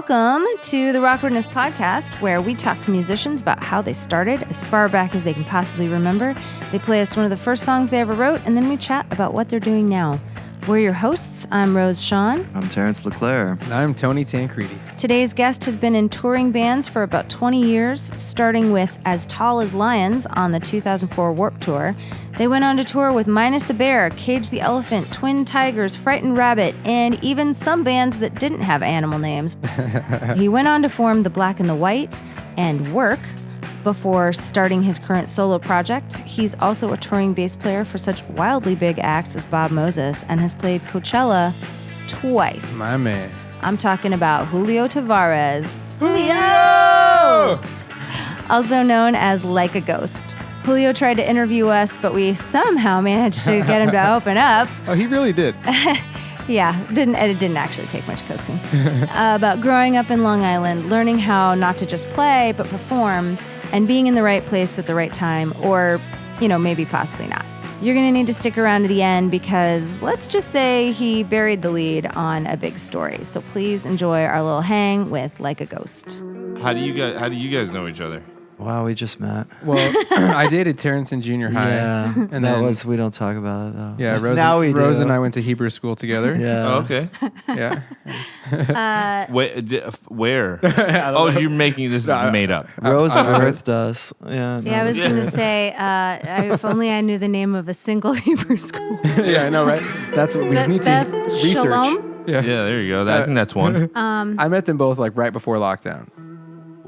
Welcome to the Awkwardness Podcast, where we talk to musicians about how they started as far back as they can possibly remember. They play us one of the first songs they ever wrote, and then we chat about what they're doing now. We're your hosts. I'm Rose Sean. I'm Terence LeClaire. And I'm Tony Tancredi. Today's guest has been in touring bands for about 20 years, starting with As Tall as Lions on the 2004 Warped Tour. They went on to tour with Minus the Bear, Cage the Elephant, Twin Tigers, Frightened Rabbit, and even some bands that didn't have animal names. He went on to form The Black and the White and Work before starting his current solo project. He's also a touring bass player for such wildly big acts as Bob Moses and has played Coachella twice. My man. I'm talking about Julio Tavarez. Julio! Also known as Like a Ghost. Julio tried to interview us, but we somehow managed to get him to open up. Oh, he really did. Yeah, it didn't actually take much coaxing. About growing up in Long Island, learning how not to just play, but perform, and being in the right place at the right time, or, maybe possibly not. You're going to need to stick around to the end because let's just say he buried the lead on a big story. So please enjoy our little hang with Like a Ghost. How do you guys know each other? Wow, we just met. Well, I dated Terence in junior high. Yeah, and we don't talk about it though. Yeah, Rose, now we Rose do. and I went to Hebrew school together. Yeah. Oh, okay. Yeah. Where? Oh, you're making this made up. Rose birthed us. Yeah. Yeah, I was going to say, if only I knew the name of a single Hebrew school. Yeah, I know, right? That's what we need to Beth research. Shalom? Yeah, there you go. I think that's one. I met them both right before lockdown.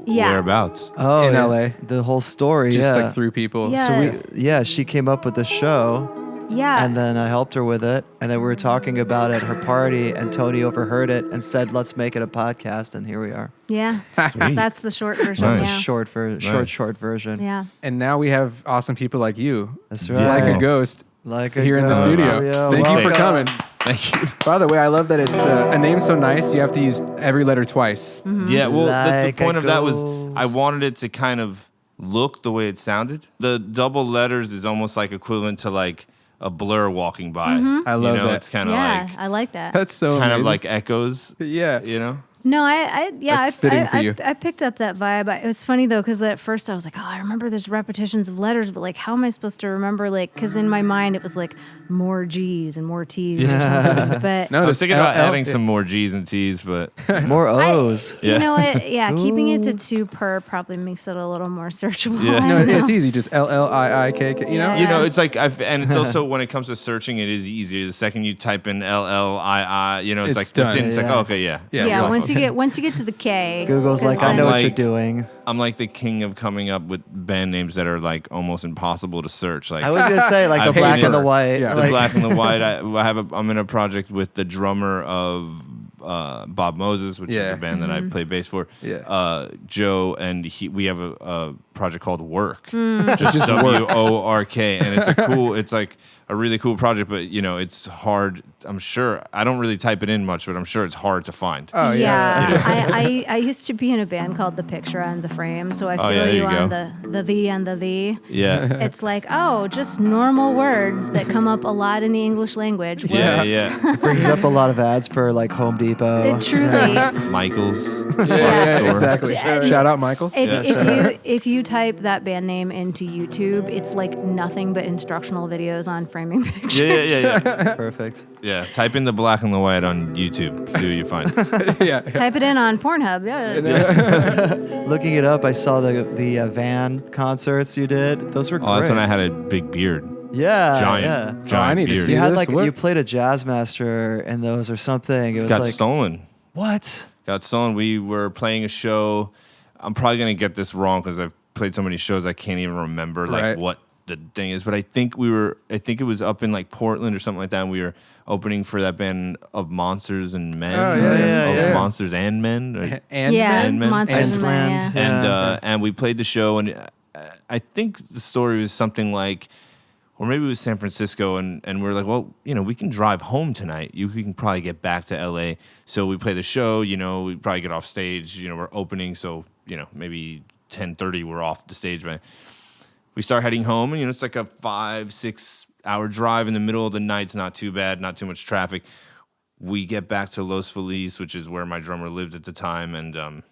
Yeah. Whereabouts? Oh, in yeah. LA. The whole story. Just through people. Yeah. So she came up with the show. Yeah. And then I helped her with it. And then we were talking about it at her party, and Tony overheard it and said, "Let's make it a podcast." And here we are. Yeah. Sweet. That's the short version. Nice. Yeah. Short version. Yeah. And now we have awesome people like you. That's Yeah. right. Like a ghost. Like a here in the ghost. studio. Yeah, Thank you for welcome. coming. Thank you. By the way, I love that it's a name so nice, you have to use every letter twice. Mm-hmm. Yeah, well, Like the point a of that was I ghost. wanted it to kind of look the way it sounded. The double letters is almost like equivalent to like a blur walking by. I love that. It's kind of Yeah, like I like that. That's so kind of amazing. like echoes. Yeah. No, I That's fitting for you. I picked up that vibe. It was funny though, because at first I was like, oh, I remember there's repetitions of letters, but like, how am I supposed to remember? Like, because in my mind it was like more G's and more T's. Or something. But No, I was just thinking about L- adding some more G's and T's, but More O's. Yeah. you know what? Yeah, keeping it to Ooh. 2 per probably makes it a little more searchable. Yeah. I No, don't know. it's easy. Just LLIIKK. Yeah. it's like and it's also when it comes to searching, it is easier. The second you type in LLII, it's It's like done. within, it's like, Yeah. oh, okay, yeah. Yeah, Yeah, we're once you get to the K, Google's 'cause like, I then- know what like- you're doing. I'm like the king of coming up with band names that are like almost impossible to search. Like I was gonna say like I the hate black it. and the white. Yeah. the like, black and the white. I'm in a project with the drummer of Bob Moses, which is Yeah. the band that I play bass for. Yeah. Joe, and we have a project called Work, Hmm. just WORK, and it's like a really cool project, but it's hard. I'm sure I don't really type it in much, but I'm sure it's hard to find. Oh, yeah. I used to be in a band called The Picture and the Frame, so I feel yeah, there you you on go. the and the thee. Yeah. It's like, just normal words that come up a lot in the English language. Yeah, Works. yeah. brings up a lot of ads for like Home Depot. It truly. Michael's. Yeah, store. exactly. Shout out Michaels. If you type that band name into YouTube, it's like nothing but instructional videos on framing pictures. Yeah. Perfect. Yeah. Type in the black and the white on YouTube. See what you find. Yeah. Type it in on Pornhub. Yeah. Looking it up, I saw the Van concerts you did. Those were great. Oh, that's when I had a big beard. Yeah, Giant. yeah. Giant I need to beard. see You had this? like What? you played a jazz master in those or something. It was Got like stolen. what? Got stolen. We were playing a show. I'm probably going to get this wrong because I've played so many shows I can't even remember Right. what the thing is. But I think it was up in like Portland or something like that. And we were opening for that band of Monsters and Men. Oh, yeah, yeah. Monsters and Men. Or- And Yeah, And Men. Monsters and Men. Iceland. Yeah. and and we played the show, and I think the story was something like, or maybe it was San Francisco, and we were like, well, we can drive home tonight. We can probably get back to LA. So we play the show. We probably get off stage. We're opening, so maybe 10:30 we're off the stage, but we start heading home, and it's like a 5-6 hour drive in the middle of the night. It's not too bad, not too much traffic. we get back to Los Feliz, which is where my drummer lived at the time, and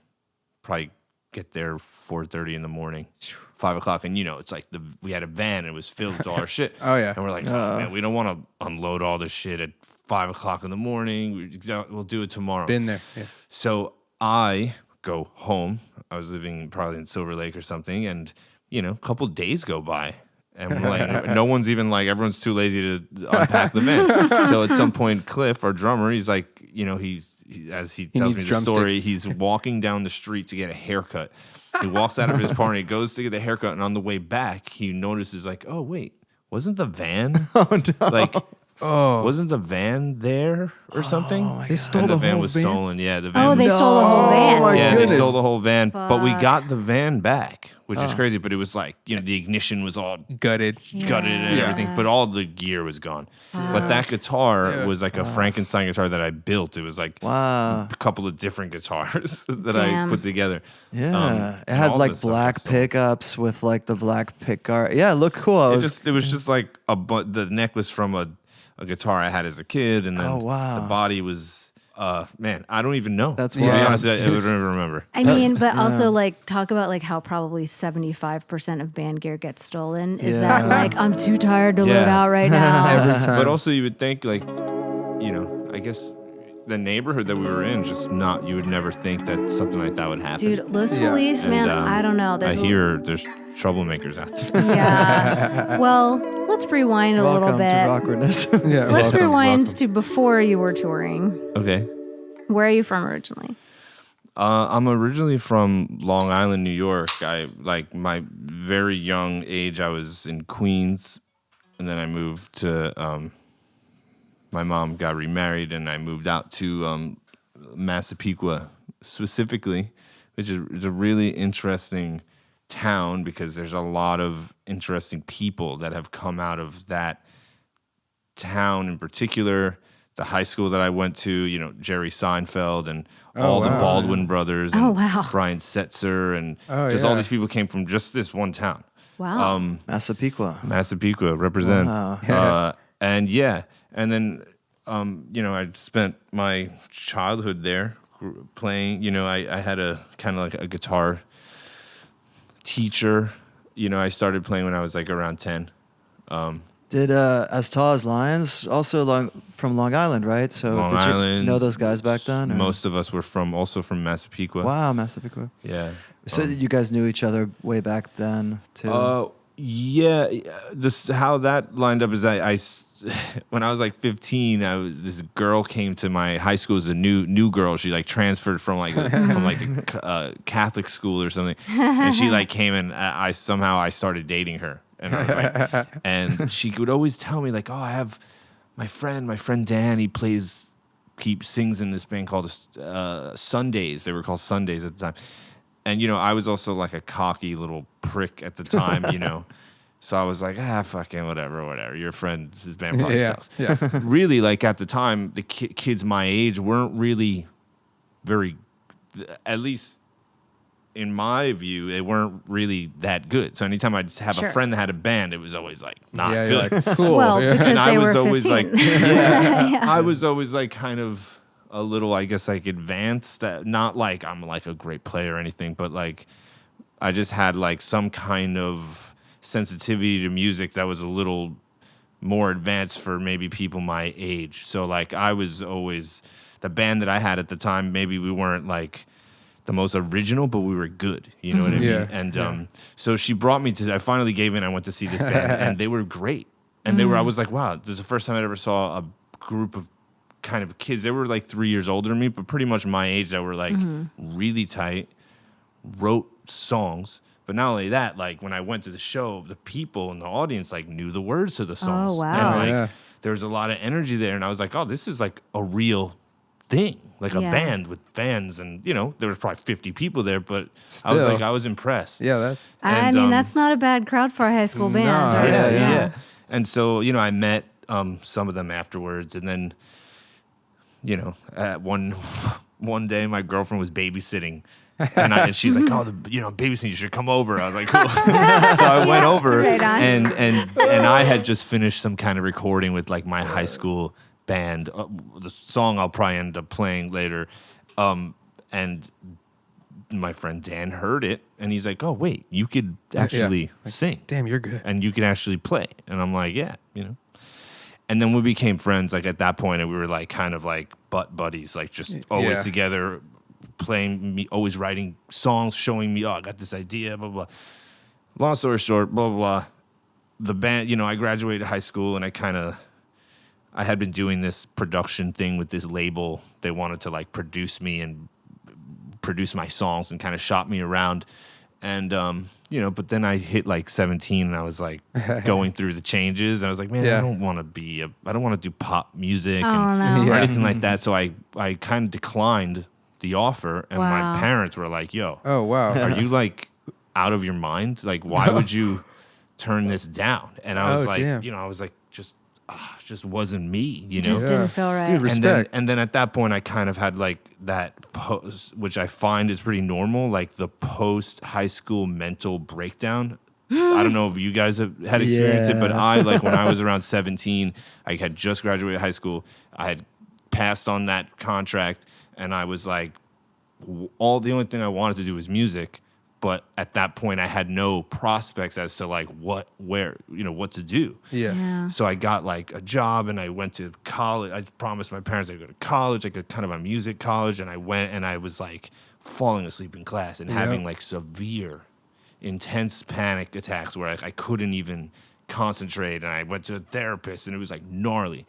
probably get there 4:30 in the morning, 5 o'clock, and it's like we had a van, and it was filled with all our shit. Oh, yeah. And we're like, oh man, we don't want to unload all this shit at 5 o'clock in the morning. We'll do it tomorrow. Been there. Yeah. So I go home. I was living probably in Silver Lake or something, and a couple days go by. And we're like, no one's even like, everyone's too lazy to unpack the van. So at some point, Cliff, our drummer, he's like, as he tells me the story, he's walking down the street to get a haircut. He walks out of his party, goes to get the haircut, and on the way back, he notices like, oh wait, wasn't the van wasn't the van there or something? They stole and the van whole was van? stolen. Yeah, the van. Oh, they stole the whole van. my Yeah, goodness. they stole the whole van, but we Fuck. got the van back, which is crazy. But it was like, the ignition was all Gutted. gutted and Yeah. everything, but all the gear was gone. But that guitar was like a Frankenstein guitar that I built. It was like Wow. a couple of different guitars that Damn. I put together. Yeah. It and had all like this stuff black was stolen. pickups with like the black pickguard. Yeah, it looked cool. It was just like the neck was from a guitar I had as a kid, and then Oh, wow. the body was man, I don't even know. That's to be wild. honest, I don't even remember. I mean, but also like talk about like how probably 75% of band gear gets stolen. Is that Yeah. like I'm too tired to load Yeah. out right now? Every time. But also, you would think like, I guess the neighborhood that we were in, you would never think that something like that would happen. Dude, Los Yeah. Feliz, And, man, I don't know. I There's hear there's troublemakers out there. yeah. Well, let's rewind a little Welcome bit. to awkwardness. Yeah, Let's welcome, rewind welcome. to before you were touring. Okay. Where are you from originally? I'm originally from Long Island, New York. I like my very young age. I was in Queens, and then I moved to. My mom got remarried, and I moved out to Massapequa specifically, which is a really interesting town because there's a lot of interesting people that have come out of that town in particular. The high school that I went to, Jerry Seinfeld and all the wow. Baldwin brothers and Oh, wow. Brian Setzer and Oh, just all yeah. these people came from just this one town. Wow. Massapequa. Massapequa, represent. Wow. And then, I spent my childhood there playing. I had a kind of like a guitar teacher. I started playing when I was like around 10. Did As Tall as Lions also from Long Island, right? So Long did Island. you know those guys back then? or- Most of us were also from Massapequa. Wow, Massapequa. Yeah. So you guys knew each other way back then too. Yeah. How that lined up is when I was like 15, this girl came to my high school as a new girl. She like transferred from the Catholic school or something, and she like came and I started dating her, and I was like, and she would always tell me like, oh, I have my friend Dan. He sings in this band called Sundays. They were called Sundays at the time. And, I was also like a cocky little prick at the time, So I was like, fucking whatever. Your friend's band probably sucks. Yeah. Really, like at the time, the kids my age weren't really very, at least in my view, they weren't really that good. So anytime I'd have Sure. a friend that had a band, it was always like not Yeah, you're good. like, cool. Well, yeah. because And I they was were always 15. like, I was always like kind of a little, I guess, like advanced. Not like I'm like a great player or anything, but like I just had like some kind of sensitivity to music that was a little more advanced for maybe people my age. So like I was always the band that I had at the time. Maybe we weren't like the most original, but we were good. You know what I mean? Yeah, And so she brought me to. I finally gave in. I went to see this band, and they were great. And I was like, wow, this is the first time I ever saw a group of kind of kids. They were like 3 years older than me, but pretty much my age. That were like really tight, wrote songs. But not only that, like when I went to the show, the people in the audience like knew the words to the songs. wow. And like Yeah. there was a lot of energy there, and I was like, oh, this is like a real thing, like a Yeah. band with fans, and there was probably 50 people there, but Still. I was impressed. Yeah, that's I And, mean, that's not a bad crowd for a high school band. No, or- Yeah. And so, I met some of them afterwards, and then, at one day my girlfriend was babysitting, and she's like, "Oh, babysitting, you should come over." I was like, "Cool." So I went over, right on. and I had just finished some kind of recording with like my high school band. The song I'll probably end up playing later. And my friend Dan heard it, and he's like, "Oh, wait, you could actually sing. Damn, you're good. And you can actually play." And I'm like, "Yeah, you know." And then we became friends. Like at that point, and we were like kind of like butt buddies, like just always together, playing, always writing songs, showing me, "Oh, I got this idea." Blah blah. Long story short, blah blah blah. The band, you know, I graduated high school, and I had been doing this production thing with this label. They wanted to like produce me and produce my songs and kind of shop me around. And, you know, but then I hit like 17 and I was like going through the changes. And I was like, man, I don't want to do pop music or anything like that. So I kind of declined the offer. And my parents were like, yo, oh, wow. Are you like out of your mind? Like, why would you turn this down? And I was like, you know, I was like, just wasn't me, you know? Just didn't feel right. Dude, respect. And then at that point, I kind of had like that post, which I find is pretty normal, like the post-high school mental breakdown. I don't know if you guys have had experienced it, but I, like when I was around 17, I had just graduated high school. I had passed on that contract, and I was like, the only thing I wanted to do was music. But at that point, I had no prospects as to like what to do. Yeah. So I got like a job and I went to college. I promised my parents I'd go to college, like a kind of a music college. And I went and I was like falling asleep in class and having like severe, intense panic attacks where I couldn't even concentrate. And I went to a therapist and it was like gnarly.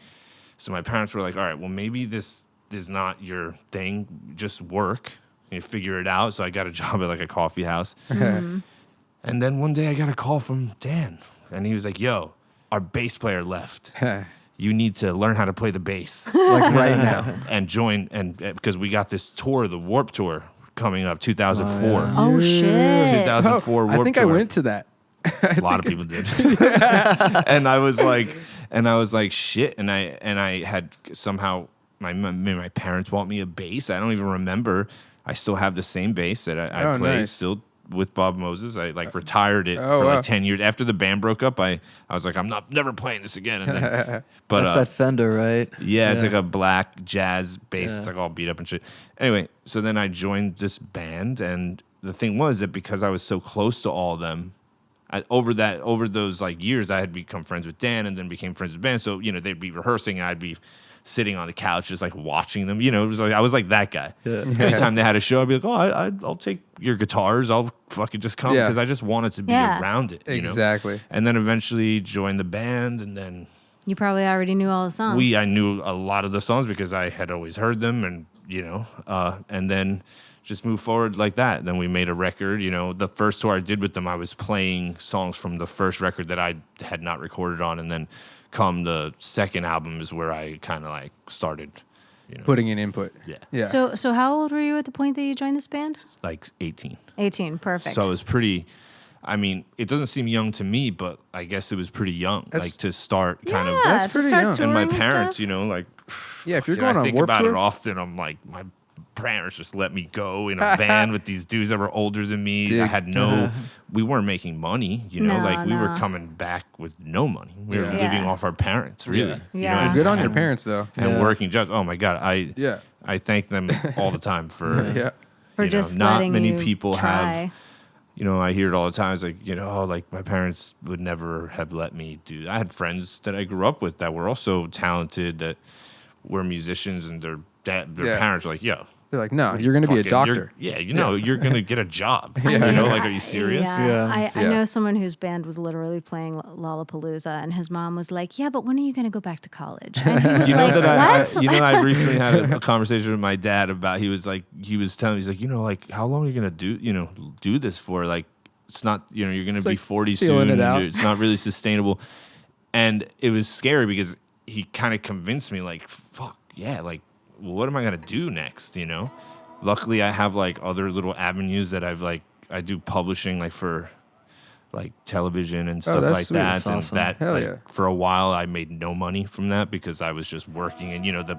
So my parents were like, all right, well, maybe this is not your thing. Just work. And figure it out. So I got a job at like a coffee house. And then one day I got a call from Dan. And he was like, yo, our bass player left. You need to learn how to play the bass. Like right now. And join, and because we got this tour, the Warp Tour, coming up, 2004. Oh, shit. 2004 Warp Tour. I think I went to that. A lot of people did. And I was like, shit. And I had somehow, my parents bought me a bass. I don't even remember. I still have the same bass that I played still with Bob Moses. I like retired it for like 10 years. After the band broke up, I was like, I'm never playing this again. And then, but that's that Fender, right? Yeah, it's like a black jazz bass. It's like all beat up and shit. Anyway, so then I joined this band, and the thing was that because I was so close to all of them, over those like years, I had become friends with Dan, and then became friends with band. So you know, they'd be rehearsing, and I'd be sitting on the couch just like watching them. You know, it was like I was like that guy. Yeah. Anytime they had a show, I'd be like, oh, I'll take your guitars. I'll fucking just come because I just wanted to be around it. You know? And then eventually joined the band, and then you probably already knew all the songs. I knew a lot of the songs because I had always heard them, and you know, and then just moved forward like that. Then we made a record. You know, the first tour I did with them, I was playing songs from the first record that I had not recorded on, and then come the second album is where I kind of like started, you know, putting in input. Yeah. So how old were you at the point that you joined this band? Like 18. 18, perfect. So it was pretty. I mean, it doesn't seem young to me, but I guess it was pretty young, like to start kind of. That's pretty young. And my parents, you know, like. Yeah, if you're going on Warp Tour, I think about it often. I'm like, my parents just let me go in a van with these dudes that were older than me. Dude. I had we weren't making money, you know, we were coming back with no money. We were living off our parents, really. Yeah. You know, good on your parents, though. And working jobs. Oh my God. I thank them all the time for, for just not letting many you people try. have, you know, I hear it all the time. It's like, you know, like my parents would never have let me do. I had friends that I grew up with that were also talented, that were musicians, and their parents were like, yo. They're like, no, you're going to be a doctor. You know, you're going to get a job. You know, like, are you serious? I know someone whose band was literally playing Lollapalooza, and his mom was like, yeah, but when are you going to go back to college? And he was like, what? I recently had a conversation with my dad about, he was telling me, he's like, you know, like, how long are you going to do this for? Like, it's not, you know, you're going to be like 40 soon. It's not really sustainable. And it was scary because he kind of convinced me, like, fuck, yeah, like, what am I going to do next, you know? Luckily, I have, like, other little avenues that I do publishing, like, for, like, television and stuff like that. That's awesome. And that, for a while, I made no money from that because I was just working. And, you know, the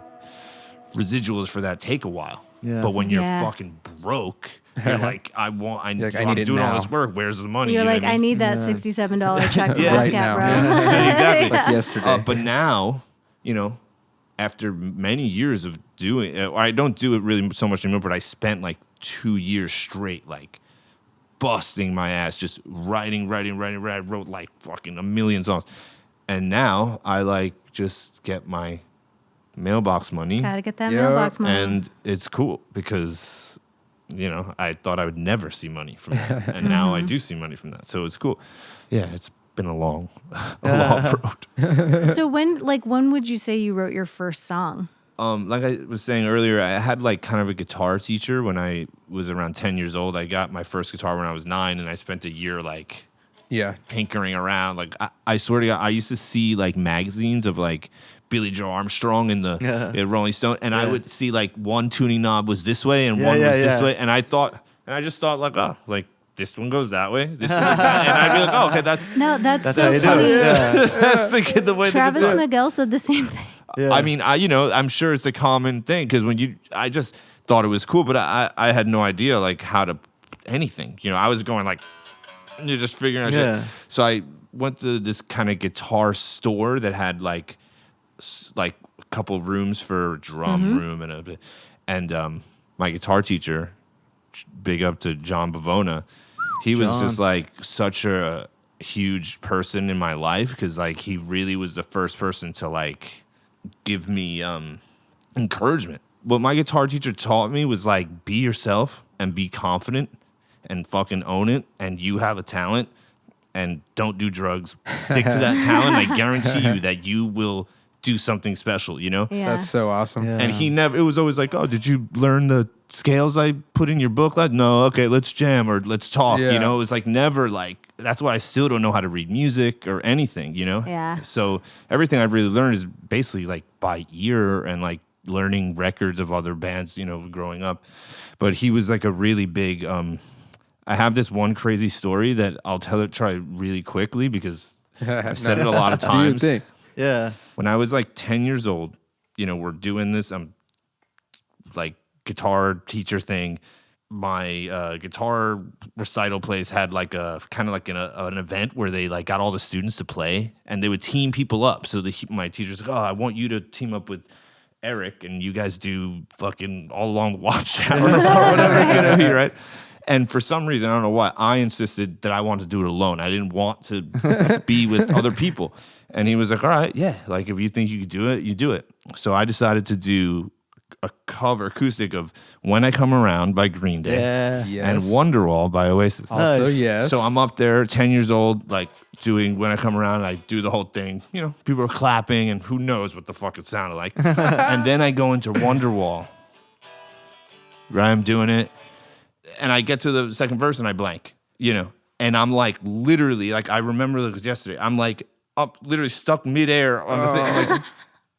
residuals for that take a while. Yeah. But when you're fucking broke, you're like, I'm doing all this work. Where's the money? You're like, I need that $67 check from right ASCAP, now. bro. Exactly. Like yesterday. But now, you know, after many years of doing it, I don't do it really so much anymore, but I spent like 2 years straight, like busting my ass, just writing. I wrote like fucking a million songs. And now I like just get my mailbox money. Gotta get that mailbox money. And it's cool because, you know, I thought I would never see money from that. And now I do see money from that. So it's cool. Yeah, it's been a long road. So when would you say you wrote your first song? Like I was saying earlier, I had like kind of a guitar teacher when I was around 10 years old. I got my first guitar when I was 9, and I spent a year like tinkering around. Like I swear to God, I used to see like magazines of like Billy Joe Armstrong in the Rolling Stone, and I would see like one tuning knob was this way and one was this way, and I just thought like, oh, like this one goes that way, this one goes that, and I'd be like, oh, okay, that's so funny. that's the way. Travis Miguel said the same thing. Yeah. I mean, I'm sure it's a common thing because I just thought it was cool, but I had no idea like how to anything. You know, I was going like, you're just figuring out shit. So I went to this kind of guitar store that had like a couple of rooms for drum room and my guitar teacher, big up to John Bavona, he was just like such a huge person in my life because like he really was the first person to like give me encouragement. What my guitar teacher taught me was like be yourself and be confident and fucking own it, and you have a talent, and don't do drugs. Stick to that talent. I guarantee you that you will do something special, you know? Yeah. That's so awesome. Yeah. And it was always like, oh, did you learn the scales I put in your booklet? No, okay, let's jam or let's talk. Yeah. You know, it was like never like, that's why I still don't know how to read music or anything, you know? Yeah. So everything I've really learned is basically like by ear and like learning records of other bands, you know, growing up. But he was like a really big, I have this one crazy story that I'll try really quickly because I've said it a lot of times. Do your thing. Yeah. When I was like 10 years old, you know, we're doing this like guitar teacher thing. My guitar recital place had like a kind of like an event where they like got all the students to play, and they would team people up. So my teacher's like, oh, I want you to team up with Eric, and you guys do fucking All Along the Watchtower or whatever it's gonna be, right? And for some reason, I don't know why, I insisted that I wanted to do it alone. I didn't want to be with other people. And he was like, all right, yeah, like if you think you could do it, you do it. So I decided to do a cover acoustic of When I Come Around by Green Day and Wonderwall by Oasis. Also, Nice. yes. So I'm up there, 10 years old, like doing When I Come Around, and I do the whole thing. You know, people are clapping, and who knows what the fuck it sounded like. And then I go into Wonderwall. Right, I'm doing it. And I get to the second verse, and I blank, you know. And I'm like, literally, like I remember it was yesterday. I'm like up, literally stuck midair on the thing. I'm like,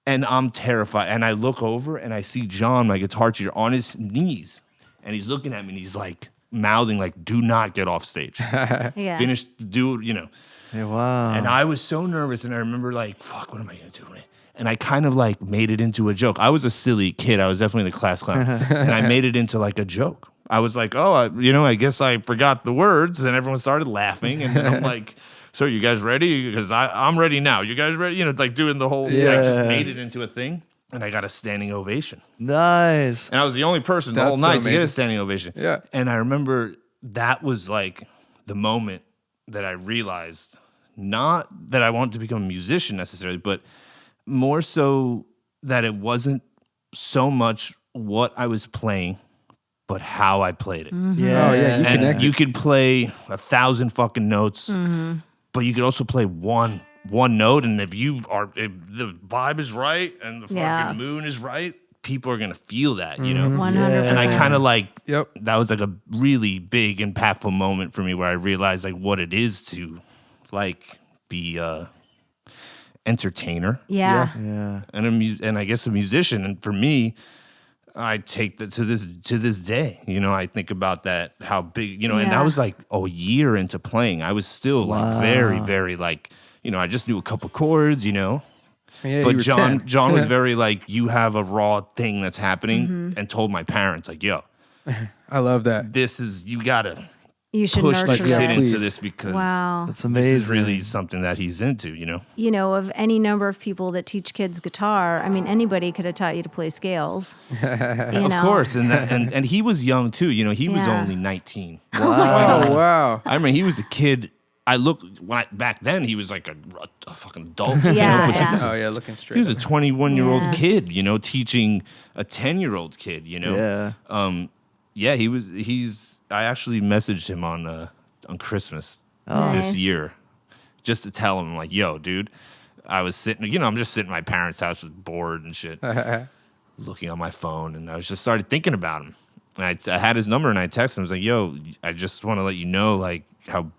and I'm terrified. And I look over, and I see John, my guitar teacher, on his knees. And he's looking at me, and he's like mouthing, like, do not get off stage. Yeah. Finish, do, you know. Yeah, wow. And I was so nervous, and I remember like, fuck, what am I going to do? And I kind of like made it into a joke. I was a silly kid. I was definitely the class clown. And I made it into like a joke. I was like, oh, I guess I forgot the words. And everyone started laughing. And then I'm like, so you guys ready? Because I'm ready now. You guys ready? You know, like doing the whole, I just made it into a thing. And I got a standing ovation. Nice. And I was the only person the That's whole so night to get a amazing. standing ovation. Yeah. And I remember that was like the moment that I realized, not that I wanted to become a musician necessarily, but more so that it wasn't so much what I was playing, but how I played it. Yeah. Oh, yeah, you And connected. you could play 1,000 fucking notes, but you could also play one note. And if the vibe is right and the fucking moon is right, people are gonna feel that, you know. 100%. And I kind of like Yep. that was like a really big, impactful moment for me where I realized like what it is to like be entertainer. Yeah. Yeah. And I guess a musician. And for me, I take that to this day. You know, I think about that, how big, you know, and I was like a year into playing. I was still like very, very like, you know, I just knew a couple chords, you know. Yeah, But you were 10. John was very like, you have a raw thing that's happening, and told my parents like, yo, I love that. this is, you gotta You should push nurture this kid this. into this because Wow. That's this amazing. is really something that he's into, you know? You know, of any number of people that teach kids guitar, I mean, anybody could have taught you to play scales. Of course. And he was young too, you know, he was Yeah. only 19. Oh, wow. I mean, he was a kid. Back then he was like a fucking adult. Yeah, you know, but yeah. Oh, yeah, looking straight. he was a 21-year-old Yeah. kid, you know, teaching a 10-year-old kid, you know? Yeah. Yeah, I actually messaged him on Christmas Nice. this year just to tell him, like, yo, dude, I was sitting, you know, I'm just sitting at my parents' house, was bored and shit, looking on my phone, and I was just started thinking about him. And I had his number, and I texted him. I was like, yo, I just want to let you know, like, how,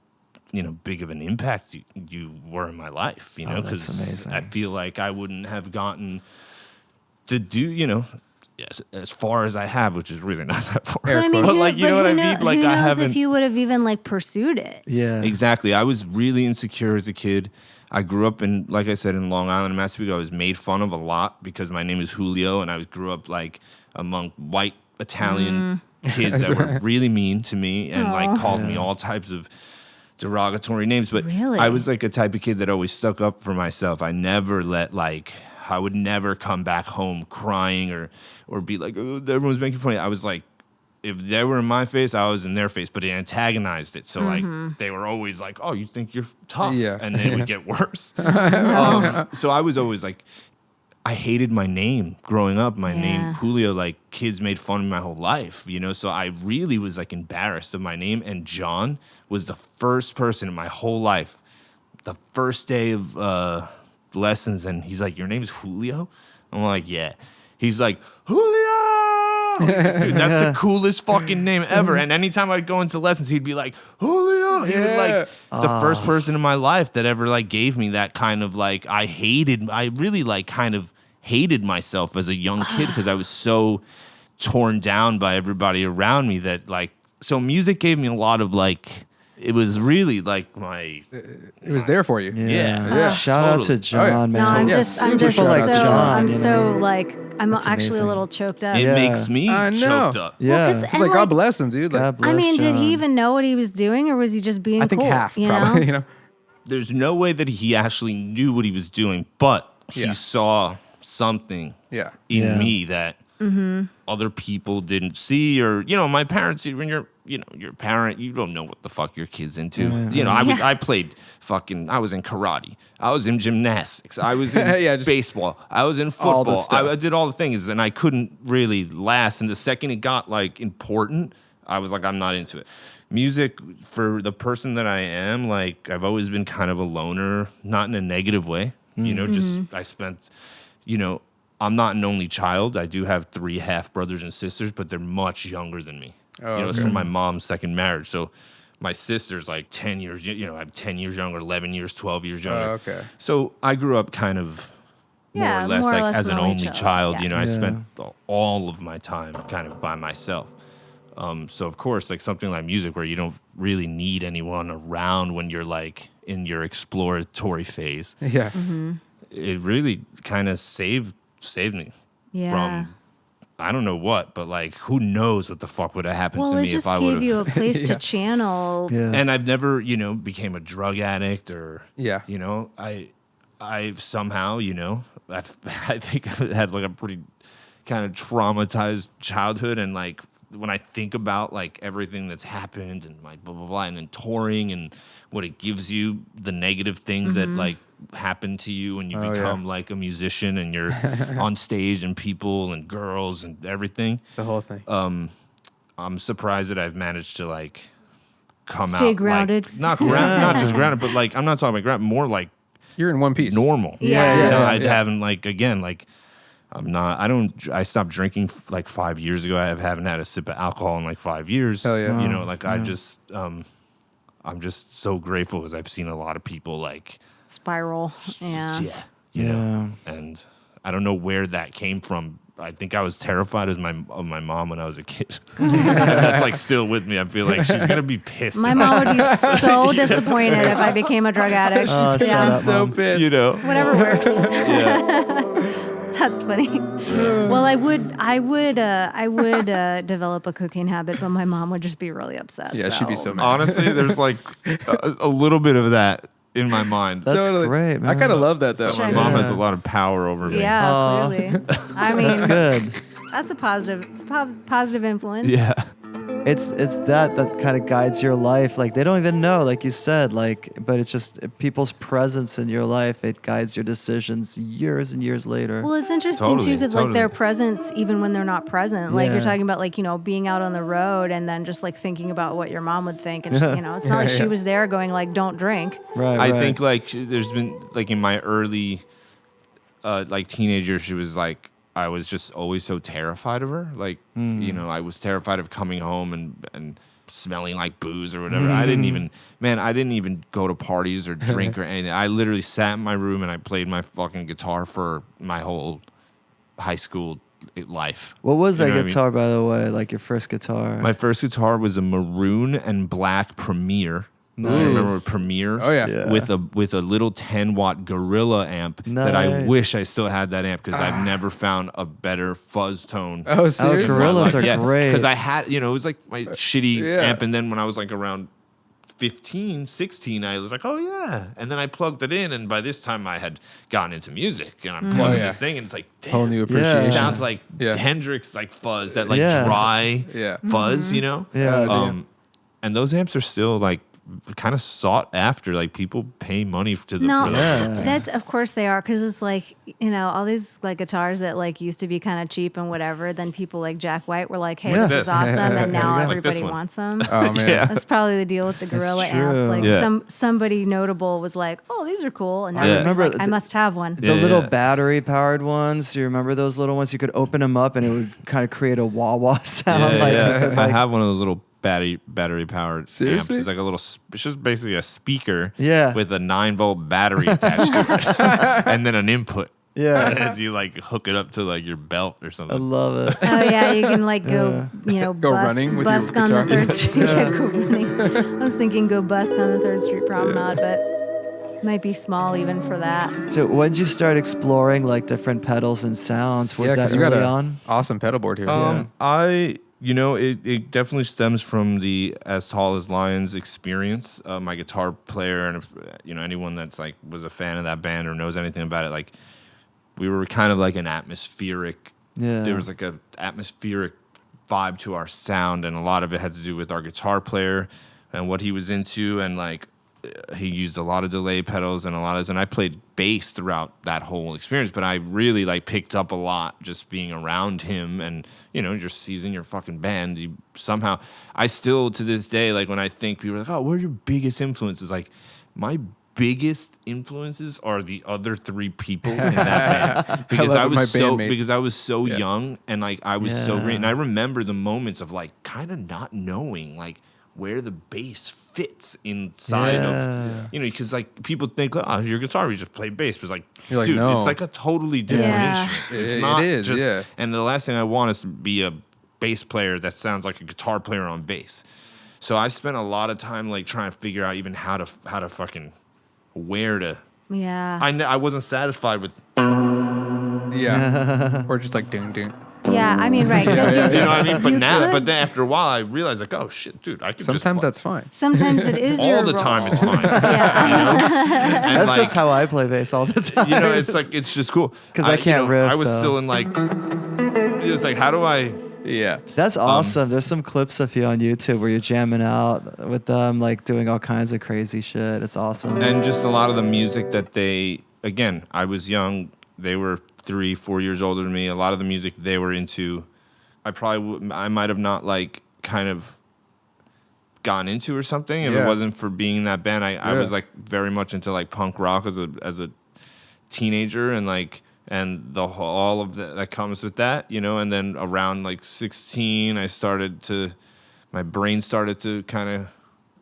you know, big of an impact you were in my life, you know, Oh, that's because amazing. I feel like I wouldn't have gotten to do, you know, as far as I have, which is really not that far. But I mean, But, like, you know what I mean? Like, who I knows haven't if you would have even like pursued it? Yeah. exactly. I was really insecure as a kid. I grew up in, like I said, in Long Island, Massapequa. I was made fun of a lot because my name is Julio, and I grew up like among white Italian kids that were really mean to me and like called me all types of derogatory names. But Really? I was like a type of kid that always stuck up for myself. I never I would never come back home crying or be like, oh, everyone's making fun of me. I was like, if they were in my face, I was in their face, but it antagonized it. So like they were always like, oh, you think you're tough. Yeah. And then it would get worse. So I was always like, I hated my name growing up. My name, Julio, like kids made fun of me my whole life, you know? So I really was like embarrassed of my name. And John was the first person in my whole life, the first day of lessons. And he's like, your name's Julio? I'm like, yeah. He's like, Julio! Dude, that's the coolest fucking name ever. And anytime I'd go into lessons, he'd be like, Julio. He would like, the first person in my life that ever like gave me that kind of like, I really like kind of hated myself as a young kid because I was so torn down by everybody around me that like, so music gave me a lot of like, it was really like my, It was there for you. yeah. Shout out to Totally. John, man. No, I'm Yeah, just, I'm super just so, shout out to John, I'm you so know? like, I'm That's actually amazing. a little choked up. It Yeah. makes me I know. choked up. Yeah. 'cause- It's And, like, like, God bless him, dude. Like, God bless I mean, did John. he even know what he was doing, or was he just being I think cool? half, you probably. know? You know? There's no way that he actually knew what he was doing, but he Yeah. saw something Yeah. in Yeah. me that other people didn't see, or you know, my parents. When you're a parent, you don't know what the fuck your kid's into. You know, I played fucking. I was in karate. I was in gymnastics. I was in Yeah, just baseball. I was in all the football. stuff. I did all the things, and I couldn't really last. And the second it got like important, I was like, I'm not into it. Music, for the person that I am, like I've always been kind of a loner, not in a negative way. You know, just I spent, you know, I'm not an only child. I do have 3 half brothers and sisters, but they're much younger than me. Oh, you know, it's okay. from my mom's second marriage. So my sister's like 10 years, you know, I'm 10 years younger, 11 years, 12 years younger. Oh, okay. So I grew up kind of more Yeah, or less more or like less as an only child. yeah. You know, I Yeah. spent all of my time kind of by myself. So of course, like something like music where you don't really need anyone around when you're like in your exploratory phase, Yeah. it really kind of saved me Yeah. from I don't know what, but like who knows what the fuck would have happened Well, to it me just if I would gave you have. a place to Yeah. channel. Yeah. And I've never, you know, became a drug addict or, Yeah. you know, I've somehow, you know, I think I had like a pretty kind of traumatized childhood. And like when I think about like everything that's happened and like blah, blah, blah, and then touring and what it gives you, the negative things that like happen to you when you Oh, yeah. become like a musician and you're on stage and people and girls and everything. The whole thing. I'm surprised that I've managed to like come out Stay grounded. like, not just grounded, but like I'm not talking about grounded, more like You're in one piece. normal. Yeah. You know, Yeah, I yeah. haven't like again like I stopped drinking like 5 years ago. I haven't had a sip of alcohol in like 5 years. Hell yeah. You know, like I just I'm just so grateful because I've seen a lot of people like Spiral. Yeah. you know, and I don't know where that came from. I think I was terrified of my mom when I was a kid. That's like still with me. I feel like she's gonna be pissed. My mom would be so disappointed if I became a drug addict. Oh, shut yeah. up, So Mom. pissed. you know. Whatever works. Yeah. That's funny. Well, I would develop a cooking habit, but my mom would just be really upset. Yeah, she'd be so mad. Honestly, there's like a little bit of that in my mind. That's great, man. I kind of love that though. So my mom has a lot of power over me. Yeah, clearly. I mean, That's good. that's a positive. It's a positive influence. Yeah. It's that kind of guides your life. Like they don't even know, like you said, but it's just people's presence in your life. It guides your decisions years and years later. Well, it's interesting Totally, too because like totally. their presence, even when they're not present, like Yeah. you're talking about, like being out on the road and then just like thinking about what your mom would think, and she, it's not like she was there going like, "Don't drink." Right. I think like there's been like in my early like teenager, she was like, I was just always so terrified of her. Like, I was terrified of coming home and smelling like booze or whatever. I didn't even go to parties or drink or anything. I literally sat in my room and I played my fucking guitar for my whole high school life. What was You that know what I mean? guitar, by the way? Like your first guitar? My first guitar was a maroon and black Premier. I remember a Premier Oh, yeah. with a little 10-watt Gorilla amp that I Nice. wish I still had that amp because I've never found a better fuzz tone. Oh, seriously? Gorillas are great. Because I had, it was like my shitty Yeah. amp, and then when I was like around 15, 16, I was like, oh yeah. And then I plugged it in, and by this time I had gotten into music, and I'm plugging yeah. this thing, and it's like, damn. Whole new appreciation. It sounds like Yeah. Hendrix like fuzz, that like Yeah. dry Yeah. fuzz, Yeah. And those amps are still like kind of sought after. Like people pay money for the No, for those Yeah. things. that's of course they are, because it's like all these like guitars that like used to be kind of cheap and whatever. Then people like Jack White were like, "Hey, Yeah. this is awesome," and now Like everybody this one. wants them. Oh man. Yeah. That's probably the deal with the Gorilla true. amp. Like Yeah. somebody notable was like, "Oh, these are cool," and now I everybody's remember like, "I must have one." The Yeah, little yeah. battery-powered ones. You remember those little ones? You could open them up, and it would kind of create a wah-wah sound. I have one of those little battery powered amps. Seriously? It's like a little. It's just basically a speaker. Yeah. With a 9-volt battery attached to it, and then an input. Yeah. As you like hook it up to like your belt or I something. love it. Oh yeah, you can like go, Go running with your busk on the guitar? 3rd Street. Yeah, go running. I was thinking go busk on the 3rd Street Promenade, but it might be small even for that. So when did you start exploring like different pedals and sounds? Was Yeah, that 'cause you got early a on? awesome pedal board here. It definitely stems from the As Tall as Lions experience. My guitar player and anyone that's like was a fan of that band or knows anything about it, like we were kind of like an atmospheric. Yeah. There was like a atmospheric vibe to our sound, and a lot of it had to do with our guitar player and what he was into, and like he used a lot of delay pedals and and I played bass throughout that whole experience, but I really like picked up a lot just being around him, and just seizing your fucking band. I still to this day, like when I think people are like, oh, what are your biggest influences? Like my biggest influences are the other 3 people in that band because love I it, my was so Yeah. young, and like I was so Yeah. great, and I remember the moments of like kind of not knowing like where the bass fits inside of because like people think, oh, your guitar, you just play bass, but it's like, You're like, dude, no. it's like a totally different Yeah. instrument. It's It not is, just yeah. and the last thing I want is to be a bass player that sounds like a guitar player on bass. So I spent a lot of time like trying to figure out even how to fucking where to. Yeah. I wasn't satisfied with. Yeah. Or just like ding ding. Yeah, I mean, right. 'cause You know what I mean? But you but could- then after a while, I realized like, oh shit, dude, I could Sometimes just that's fine. sometimes it is your all the role. time. It's fine. Yeah. And That's like, just how I play bass all the time. it's like it's just cool 'Cause I can't riff, I was though. still in like, it was like, how do I? Yeah. That's awesome. There's some clips of you on YouTube where you're jamming out with them, like doing all kinds of crazy shit. It's awesome. And just a lot of the music that again, I was young. They were 3-4 years older than me. A lot of the music they were into, I might have not like kind of gone into or something if it Yeah. wasn't for being in that band. I Yeah. was like very much into like punk rock as a teenager, and like and all of that comes with that, and then around like 16 my brain started to kind of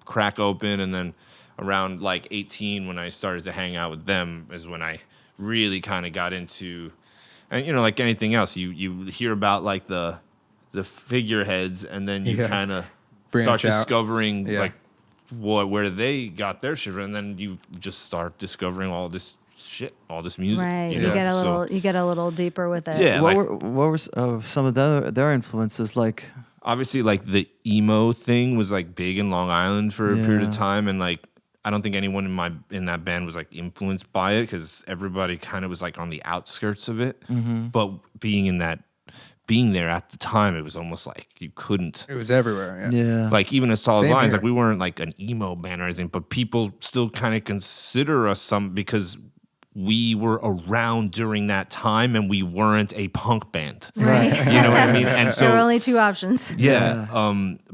crack open, and then around like 18 when I started to hang out with them is when I really kind of got into, and like anything else, you hear about like the figureheads, and then you Yeah. kind of Branch start out. discovering Yeah. like where they got their shit from, and then you just start discovering all this shit, all this music. Right. You You know? get a So- little you get a little deeper with it. Yeah. What like- were some of their influences like? Obviously, like the emo thing was like big in Long Island for a period of Yeah. time, and like I don't think anyone in that band was like influenced by it because everybody kind of was like on the outskirts of it. But being there at the time, it was almost like you couldn't. It was everywhere. Yeah. Yeah. Like even as tall as Same Lions, here. like we weren't like an emo band or anything, but people still kind of consider us some because we were around during that time and we weren't a punk band. Right. You know what I mean? And so there were only two options. yeah.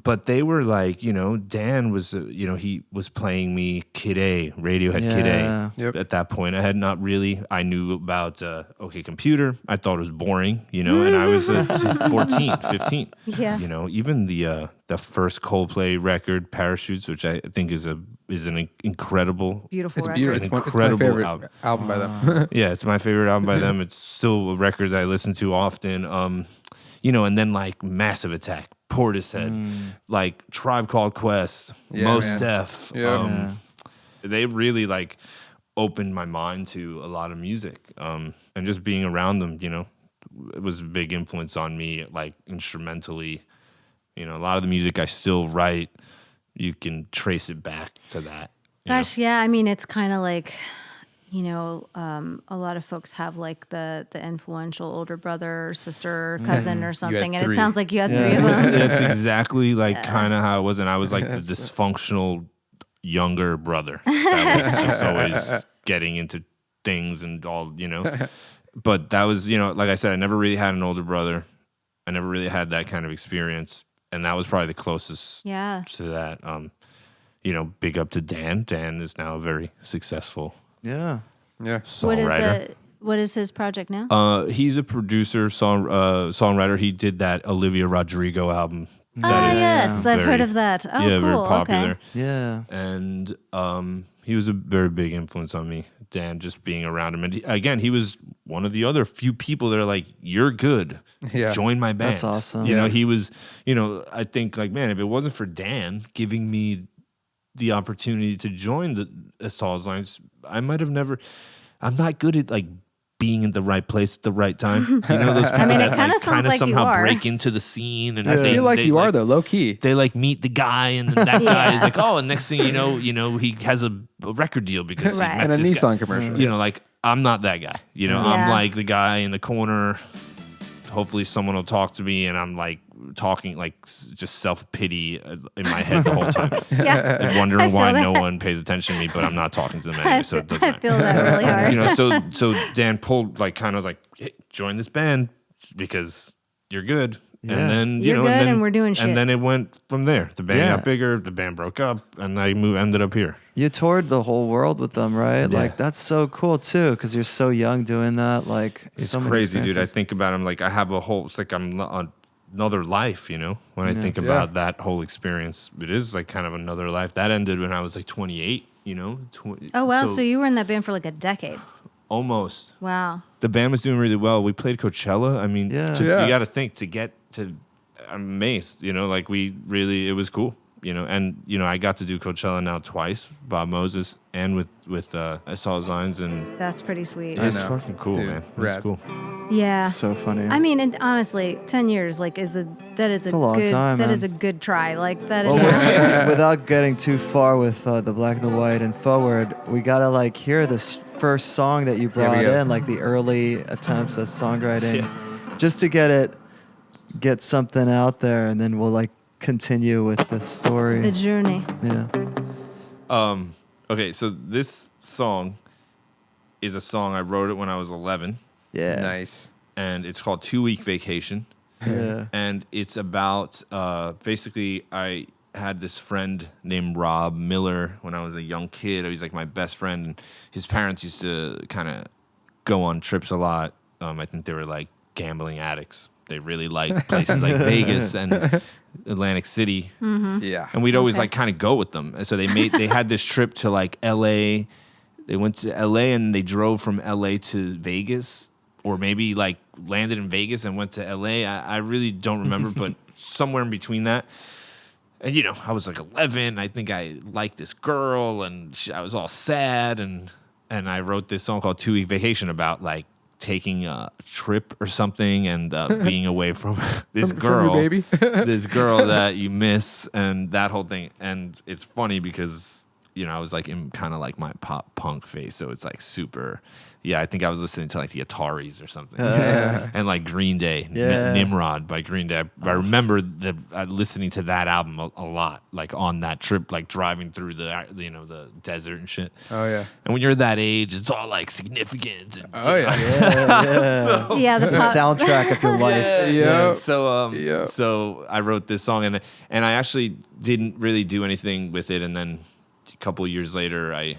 But they were like, Dan was, he was playing me Kid A, Radiohead Kid Yeah. A. Yep. At that point, I knew about OK Computer. I thought it was boring, and I was 14, 15. Yeah. Even the first Coldplay record, Parachutes, which I think is an incredible. Beautiful It's record. beautiful. It's my Incredible favorite album. album by them. Yeah, it's my favorite album by them. It's still a record that I listen to often. And then like Massive Attack, Portishead, like Tribe Called Quest, Yeah, Mos man. Def. Yeah. They really like opened my mind to a lot of music. And just being around them, it was a big influence on me, like instrumentally. A lot of the music I still write, you can trace it back to that. Gosh, yeah. I mean, it's kind of like, a lot of folks have like the influential older brother or sister or cousin or something, and it three. sounds like you had three of them. That's exactly like kind of how it was, and I was like the dysfunctional younger brother that was just always getting into things and all, But that was, like I said, I never really had an older brother. I never really had that kind of experience, and that was probably the closest Yeah. to that. Big up to Dan. Dan is now a very successful Yeah. Yeah. songwriter. What is his project now? He's a producer, songwriter. He did that Olivia Rodrigo album. Oh, That is yes. I've very- heard of that. Oh, yeah, cool. very popular. Okay. Yeah. And he was a very big influence on me, Dan, just being around him. And he was one of the other few people that are like, you're good. Yeah. Join my band. That's awesome. You know, Yeah. he was, I think like, man, if it wasn't for Dan giving me the opportunity to join the As Tall as Lions, I might have never, I'm not good at like being in the right place at the right time. You know, those people mean, it that kinda like, sounds kind of like you somehow are. break into the scene. And I they, feel like they, you are though, low key. they like meet the guy, and then that guy Yeah. is like, oh, and next thing you know, he has a record deal because Right. he met And a this guy. Nissan commercial. You know, like I'm not that guy. You know, Yeah. I'm like the guy in the corner. Hopefully, someone will talk to me, and I'm like talking like just self pity in my head the whole time, Yeah. and I wondering feel why that. no one pays attention to me. But I'm not talking to them anyway, so it doesn't I matter. feel that really hard. You know, so Dan pulled like kind of like, hey, join this band because you're good. Yeah. And then You're good and we're doing shit. And then it went from there. The band Yeah. got bigger. The band broke up, and I ended up here. You toured the whole world with them, right? Yeah. Like that's so cool too, because you're so young doing that. Like It's so many crazy, dude. I experiences. think about it. I'm like, I have a whole. It's like I'm on another life, you know. When I think Yeah. about that whole experience, it is like kind of another life. That ended when I was like 28. You know. Oh, wow. So you were in that band for like a decade. almost. Wow. The band was doing really well. We played Coachella. I mean, Yeah. Yeah. you got to think to get to. I'm amazed, you know, like it was cool, you know, and, you know, I got to do Coachella now twice, Bob Moses, and with I Saw Signs, and That's pretty sweet. I it's know. fucking cool, Dude, man. It's rad. cool. Yeah. So funny. I mean, and honestly, 10 years like is a a long good time, that man. is a good try. Like that Well, is without getting too far with the black and the white and forward, we gotta like hear this first song that you Yeah, we brought go. in, like the early attempts at songwriting, just to get something out there, and then we'll like continue with the story. the journey. Yeah. Okay, so this song is a song I wrote it when I was 11, Yeah. Nice. and it's called 2 Week Vacation. Yeah. And it's about basically I had this friend named Rob Miller when I was a young kid. He's like my best friend, and his parents used to kind of go on trips a lot. I think they were like gambling addicts. They really liked places like Vegas and Atlantic City, Yeah. and we'd always Okay. like kind of go with them. And so they had this trip to like L.A. They went to L.A. and they drove from L.A. to Vegas, or maybe like landed in Vegas and went to L.A. I really don't remember, but somewhere in between that. And, you know, I was like 11. I think I liked this girl, and I was all sad. And and I wrote this song called 2 Week Vacation about like taking a trip or something and being away from this girl, from your baby. this girl that you miss, and that whole thing. And it's funny because, you know, I was like in kind of like my pop punk phase, so it's like super. Yeah, I think I was listening to like the Ataris or something, and like Green Day, Nimrod by Green Day. I remember listening to that album a lot, like on that trip, like driving through the desert and shit. Oh yeah. And when you're that age, it's all like significant. And, Oh yeah. So, Yeah, the The soundtrack of your life. Yeah. So I wrote this song, and I actually didn't really do anything with it, and then a couple of years later, I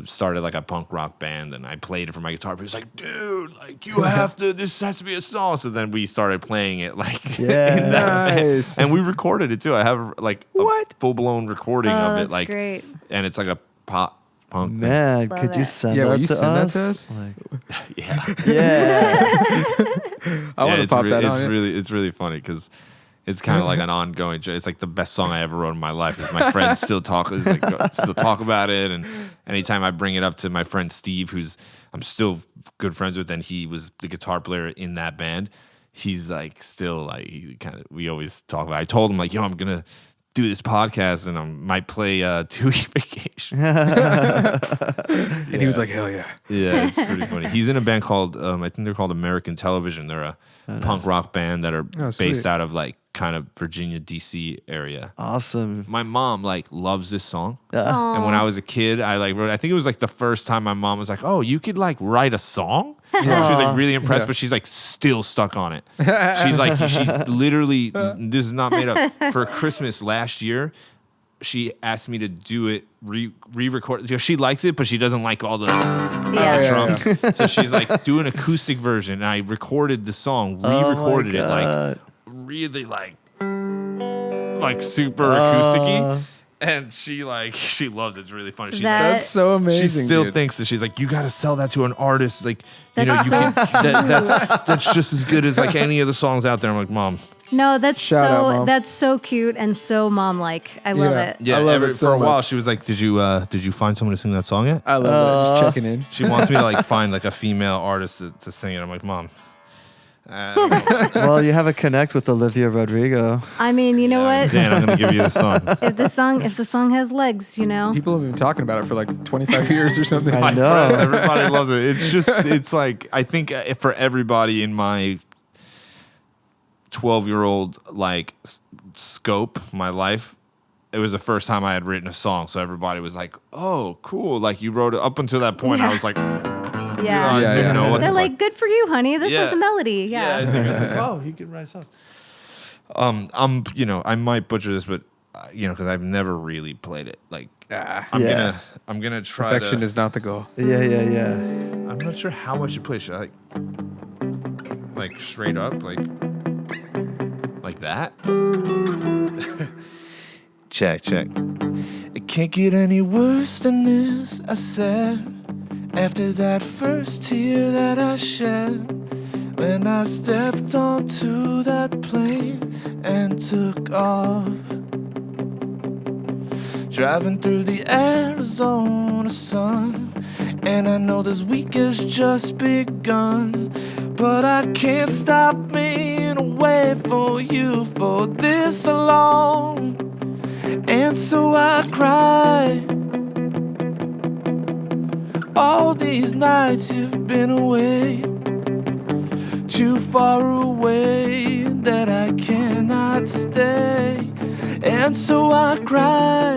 started like a punk rock band, and I played it for my guitar. But he was like, "Dude, like you have to. This has to be a song." So then we started playing it, like in that Nice. band. And we recorded it too. I have like a full blown recording of it, that's like, great. and it's like a pop punk. thing. Man, Love could you it. send Yeah, will that you to send that us? to us? Like, Yeah, yeah. I want to it's pop that on. It's really funny because it's kind of like an ongoing. It's like the best song I ever wrote in my life. Because my friends still talk about it, and anytime I bring it up to my friend Steve, who's I'm still good friends with, and he was the guitar player in that band. He's like still like we always talk about. I told him like, yo, I'm gonna do this podcast, and I might play 2 Week Vacation. And he was like, hell yeah. Yeah, it's pretty funny. He's in a band called I think they're called American Television. They're a punk rock band that are based sweet. out of like kind of Virginia, DC area. Awesome. My mom like loves this song. Yeah. And when I was a kid, I like wrote. I think it was like the first time my mom was like, "Oh, you could like write a song." She was like really impressed, Yeah. but she's like still stuck on it. She's like, she literally. This is not made up. For Christmas last year, she asked me to do it, re-record. Because she likes it, but she doesn't like all the drums. So she's like, do an acoustic version. And I recorded the song, re-recorded it like really like super acoustic-y. And she loves it. It's really funny. She's That's so amazing. she still dude. thinks that she's like, you got to sell that to an artist. Like, you That's know, you so can. That's just as good as like any of the songs out there. I'm like, Mom. No, that's Shout out, Mom. that's so cute and so mom-like. I love it. Yeah, I love it so for a while, much. she was like, did you find someone to sing that song yet? I love that. Just checking in. She wants me to like find like a female artist to sing it. I'm like, Mom. Well, you have a connect with Olivia Rodrigo. I mean, you know what? Dan, I'm gonna give you the song. If the song has legs, you know. People have been talking about it for like 25 years or something. I My know. friends, everybody loves it. It's just, it's like, I think for everybody in my 12-year-old like scope, my life, it was the first time I had written a song. So everybody was like, "Oh, cool! Like you wrote it." Up until that point, I was like, Yeah. I didn't know what They're the like, fuck. good for you, honey. This Yeah. has a melody. Yeah, I Yeah. think I was like, oh, he can write songs. I might butcher this, but because I've never really played it. Like, I'm gonna try. Perfection is not the goal. Yeah. I'm not sure how much you play. Should I like straight up, like that? Check. It can't get any worse than this, I said. After that first tear that I shed, when I stepped onto that plane and took off, driving through the Arizona sun, and I know this week has just begun, but I can't stop being away for you for this long, and so I cry. All these nights you've been away, too far away that I cannot stay. And so I cry,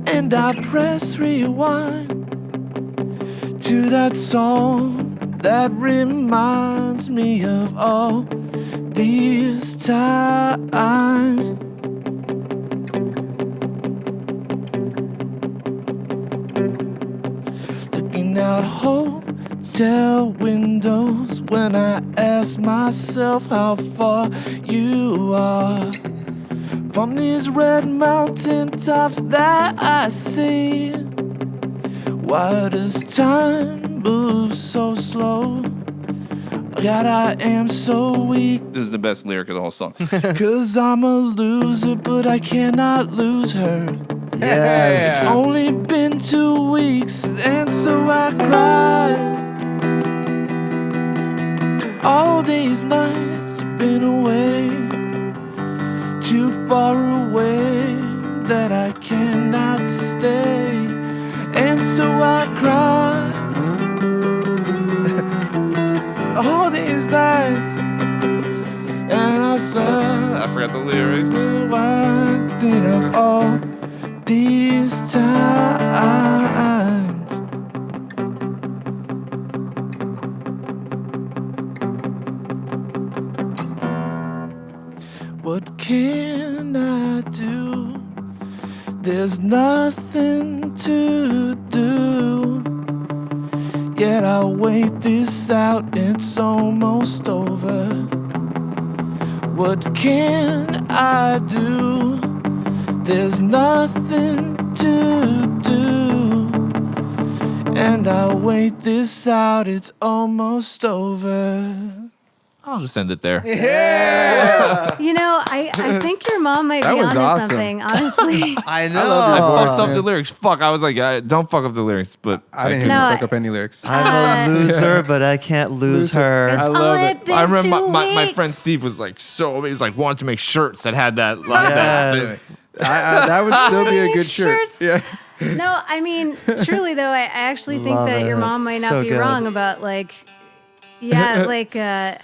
and I press rewind to that song that reminds me of all these times. Looking out hotel windows when I ask myself how far you are from these red mountain tops that I see. Why does time move so slow? God, I am so weak. This is the best lyric of the whole song. 'Cause I'm a loser, but I cannot lose her. Yes. It's only been 2 weeks, and so I cry. All these nights I've been away, too far away that I cannot stay, and so I cry. All these nights, and I forgot the lyrics. Why did of all these times? What can I do? There's nothing to do. Yet I'll wait this out, it's almost over. What can I do? There's nothing to do. And I'll wait this out, it's almost over. I'll just end it there. You know, I think your mom might That be was onto awesome. something, honestly. I know. love your I voice, fucked up man. the lyrics. Fuck, I was like, don't fuck up the lyrics. But I didn't hear No, you fuck up any lyrics. I'm a loser, but I can't lose her. I It's love only it. been I remember 2 my weeks. friend Steve was like he's like wanted to make shirts that had that like that. Yes. That would still be a Make good shirt. shirts. Yeah. No, I mean, truly though, I actually think Love that your it. mom might not So be good. wrong about like, yeah, like, Yeah.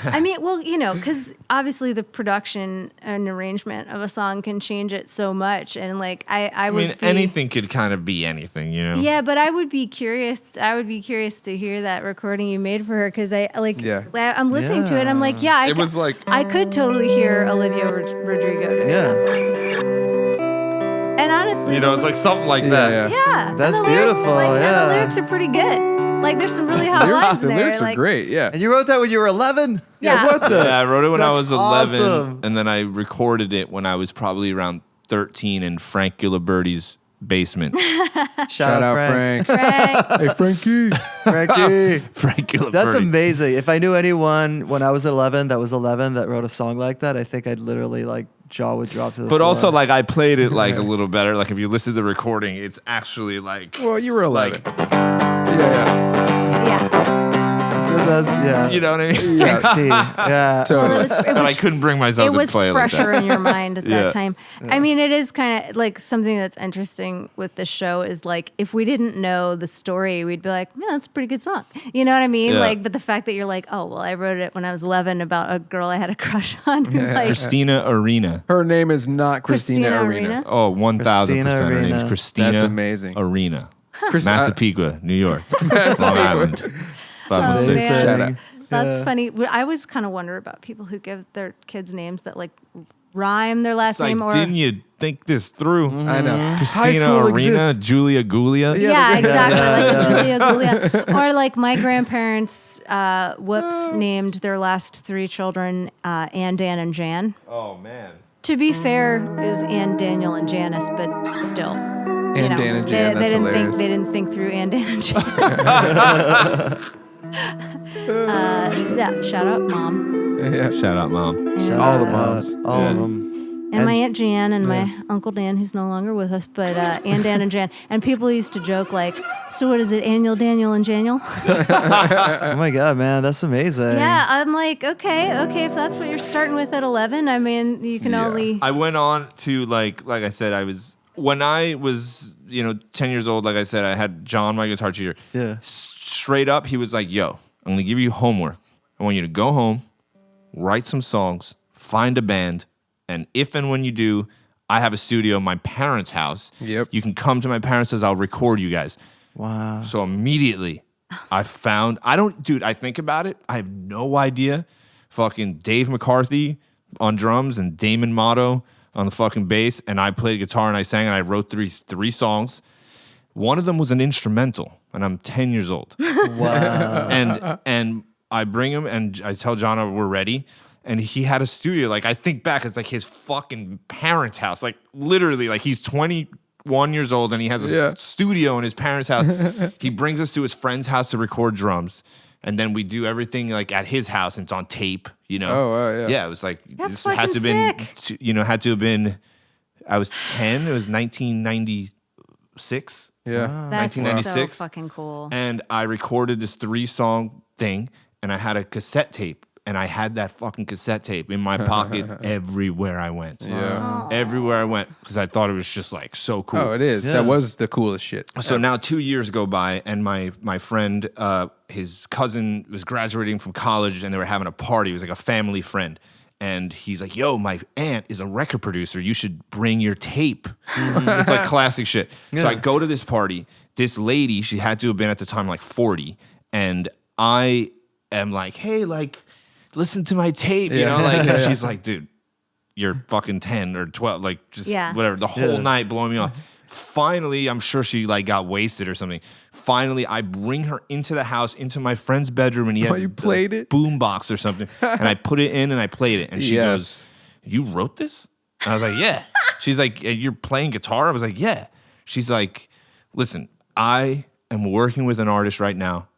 I mean, well, you know, because obviously the production and arrangement of a song can change it so much, and like, I I would mean, be, anything could kind of be anything, you know. Yeah, but I would be curious. I would be curious to hear that recording you made for her because I'm listening to it. I'm like, yeah, It was like I could totally hear Olivia Rodrigo doing Yeah. that song. And honestly, it's like something like that. Yeah. yeah, and That's the lyrics, beautiful, and yeah. the lyrics are pretty good. Like, there's some really hot lines The there. lyrics like, are great. Yeah. And you wrote that when you were 11? Yeah. What the? Yeah, I wrote it when I That's was 11, awesome. and then I recorded it when I was probably around 13 in Frank Gilliberti's basement. Shout out Frank. Frank. Hey, Frankie. Frankie. Frank Gilliberti. That's amazing. If I knew anyone when I was 11 that wrote a song like that, I think I'd literally like jaw would drop to the But floor. also, like, I played it like a little better. Like, if you listen to the recording, it's actually like, Well, you were 11. like, yeah. Yeah. that's you know what I mean? Yeah. XT. Yeah. Well, Totally. But I couldn't bring myself it to was play it like fresher that. in your mind at Yeah. that time. I mean, it is kind of like something that's interesting with the show is like if we didn't know the story, we'd be like, yeah, that's a pretty good song. You know what I mean? Yeah. Like, but the fact that you're like, oh, well, I wrote it when I was 11 about a girl I had a crush on. Like, Christina Arena. Her name is not Christina, Christina Arena. Arena? Oh, 1,000%. Christina Her name's Arena. Christina That's amazing. Arena. Chris- Massapequa, New York. Long Island. Oh, 516. man. Shout out. That's funny. I always kind of wonder about people who give their kids names that like rhyme their last It's like, name or didn't you think this through? I know. High Christina school Arena, exists. Julia Gulia. yeah, exactly. Like Julia Gulia. Or like my grandparents, named their last 3 children Ann, Dan, and Jan. Oh, man. To be fair, it was Ann, Daniel, and Janice, but still. Ann, Dan, and Jan. That's hilarious. They didn't think through Ann, Dan, and Jan. Yeah, shout out mom. Yeah. Shout out, Mom. Shout All the out, moms. All of Yeah. them. And my Aunt Jan and my Uncle Dan, who's no longer with us, but Ann, Dan, and Jan. And people used to joke like, so what is it, Annual, Daniel, and Janiel? Oh my God, man. That's amazing. Yeah, I'm like, okay, if that's what you're starting with at 11, I mean, you can only... I went on to, like I said, when I was, 10 years old, like I said, I had John, my guitar teacher. Yeah. Straight up, he was like, yo, I'm going to give you homework. I want you to go home, write some songs, find a band, and if and when you do, I have a studio in my parents' house. Yep. You can come to my parents' house, I'll record you guys. Wow. So immediately, I think about it, I have no idea. Fucking Dave McCarthy on drums and Damon Motto on the fucking bass, and I played guitar and I sang and I wrote three songs. One of them was an instrumental, and I'm 10 years old. Wow. and I bring him and I tell John we're ready. And he had a studio. Like, I think back, it's like his fucking parents' house. Like, literally, like he's 21 years old and he has a studio in his parents' house. He brings us to his friend's house to record drums. And then we do everything like at his house and it's on tape, Oh, wow, yeah. Yeah, it was like, That's this had to have been, fucking had to have been I was 10. It was 1996. Yeah. That's so 1996. fucking cool. And I recorded this 3-song thing, and I had a cassette tape, and I had that fucking cassette tape in my pocket everywhere I went. Yeah. Everywhere I went, because I thought it was just like so cool. Oh, it is. Yeah. That was the coolest shit. So now 2 years go by, and my friend, his cousin was graduating from college, and they were having a party. It was like a family friend. And he's like, yo, my aunt is a record producer. You should bring your tape. It's like classic shit. So Yeah. I go to this party. This lady, she had to have been at the time like 40. And I am like, hey, like, listen to my tape. You know, like, and she's like, dude, you're fucking 10 or 12. Like, just whatever. The whole night blowing me off. Finally, I'm sure she like got wasted or something. Finally, I bring her into the house, into my friend's bedroom, and he had you played it? boom box or something. And I put it in and I played it. And she Yes. goes, you wrote this? And I was like, yeah. She's like, you're playing guitar? I was like, yeah. She's like, listen, I am working with an artist right now,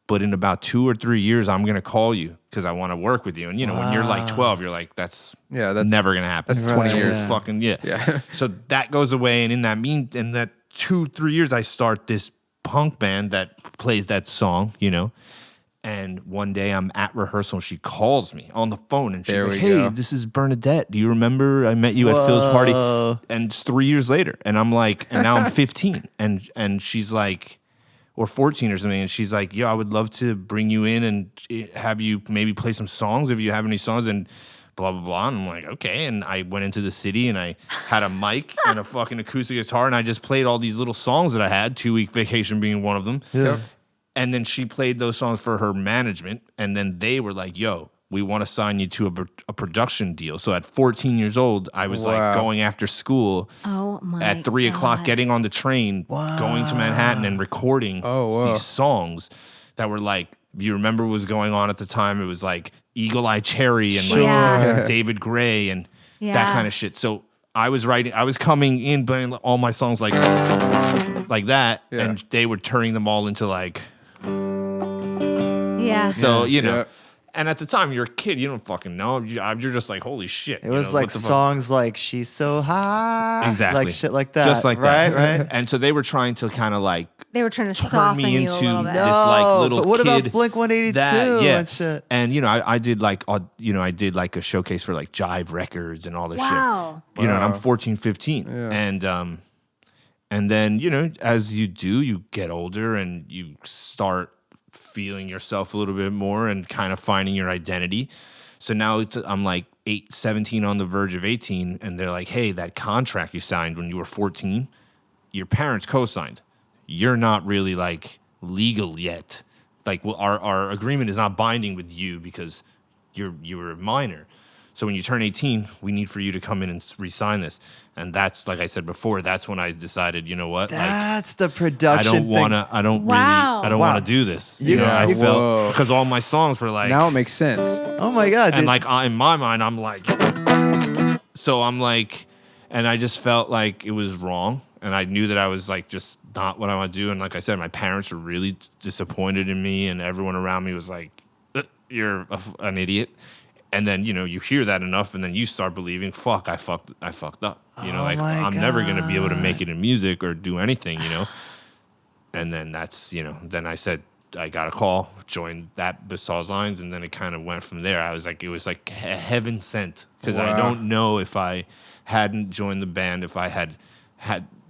but in about 2 or 3 years, I'm going to call you because I want to work with you. And, you know, when you're like 12, you're like, that's never going to happen. that's 20 years. Fucking, yeah. Yeah. So that goes away. And in that 2-3 years, I start this punk band that plays that song, you know. And one day I'm at rehearsal and she calls me on the phone and she's There like, we hey, go. this is Bernadette. Do you remember I met you at Phil's party? And it's 3 years later. And I'm like, and now I'm 15. And she's like, or 14 or something. And she's like, yo, I would love to bring you in and have you maybe play some songs if you have any songs. And blah, blah, blah. And I'm like, okay. And I went into the city and I had a mic and a fucking acoustic guitar. And I just played all these little songs that I had, 2 Week Vacation being one of them. Yeah. And then she played those songs for her management. And then they were like, yo, we want to sign you to a production deal. So at 14 years old, I was like going after school at 3 o'clock, getting on the train, going to Manhattan and recording these songs that were like, you remember what was going on at the time? It was like Eagle Eye Cherry and like David Gray and that kind of shit. So I was coming in playing all my songs like that, and they were turning them all into like, so, you know, and at the time you're a kid, you don't fucking know. You're just like, holy shit. It was like songs like She's So High. Exactly. Like shit like that. Just like that. Right. And so they were trying to kind of like, They were trying to turn soften me you into a little bit. this like little but what kid. about Blink 182 and shit? And you know, I did like I did like a showcase for like Jive Records and all this shit. You know, and I'm 14, 15. And then, you know, as you do, you get older and you start feeling yourself a little bit more and kind of finding your identity. So now I'm like 17 on the verge of 18, and they're like, hey, that contract you signed when you were 14, your parents co-signed. You're not really like legal yet. Like, well, our agreement is not binding with you because you were a minor. So when you turn 18, we need for you to come in and re-sign this. And that's, like I said before, that's when I decided, you know what? That's the production thing. I don't want to do this. You know, I felt, because all my songs were like. Now it makes sense. Oh my God, dude. And like in my mind, I'm like, so I'm like, and I just felt like it was wrong. And I knew that I was like just not what I want to do. And like I said, my parents were really disappointed in me, and everyone around me was like, you're an idiot. And then, you know, you hear that enough, and then you start believing, fuck, I fucked up. You know, like, I'm never going to be able to make it in music or do anything, you know? And then that's, you know, then I said, I got a call, joined that Basaw's Lines, and then it kind of went from there. I was like, it was like heaven sent, because I don't know if I hadn't joined the band, if I had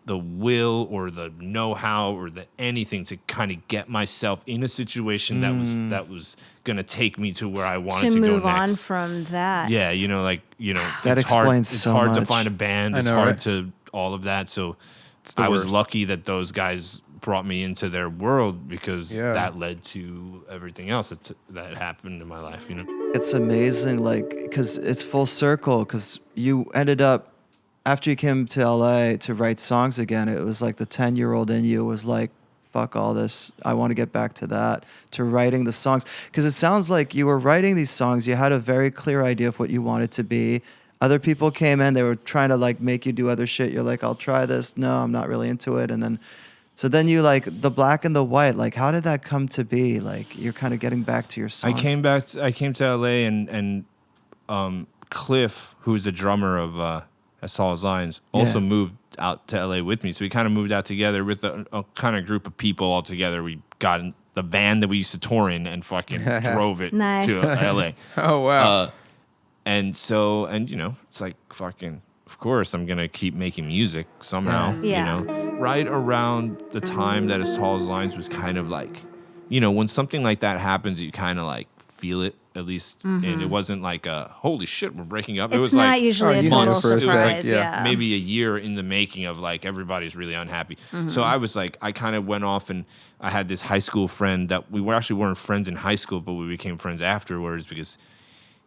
the will or the know-how or the anything to kind of get myself in a situation that was going to take me to where I wanted to go next. To move on from that. Yeah, you know, like, you know, That explains so hard to much. find a band. It's hard to all of that. So I was lucky that those guys brought me into their world, because that led to everything else that happened in my life, you know. It's amazing, like, because it's full circle, because you ended up, after you came to LA to write songs again, it was like the 10-year-old in you was like, fuck all this. I want to get back to that, to writing the songs. Because it sounds like you were writing these songs. You had a very clear idea of what you wanted to be. Other people came in. They were trying to like make you do other shit. You're like, I'll try this. No, I'm not really into it. And then, so then you like the black and the white. Like, how did that come to be? Like, you're kind of getting back to your songs. I came to LA and Cliff, who's the drummer of As Tall as Lions, also moved out to LA with me. So we kind of moved out together with a kind of group of people all together. We got in the van that we used to tour in and fucking drove it to LA. Oh, wow. And so, and you know, it's like fucking, of course, I'm going to keep making music somehow, you know. Right around the time that As Tall as Lions was kind of like, you know, when something like that happens, you kind of like feel it, at least. And it wasn't like a, holy shit, we're breaking up. It's it was not like, usually a total surprise. maybe a year in the making of like everybody's really unhappy. So I was like, I kind of went off and I had this high school friend that we weren't friends in high school, but we became friends afterwards because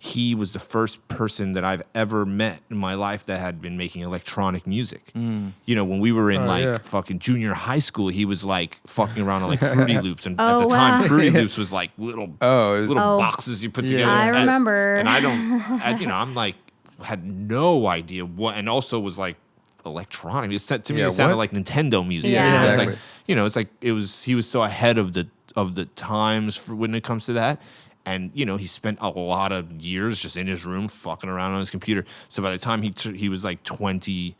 he was the first person that I've ever met in my life that had been making electronic music. You know, when we were in fucking junior high school, he was like fucking around on like Fruity Loops. And at the time, Fruity Loops was like little boxes you put together. I remember. And I'm like, had no idea what, and also was like electronic. It sounded like Nintendo music. Yeah. It's like, you know, it's like he was so ahead of the times for when it comes to that. And, you know, he spent a lot of years just in his room fucking around on his computer. So by the time he was like 20,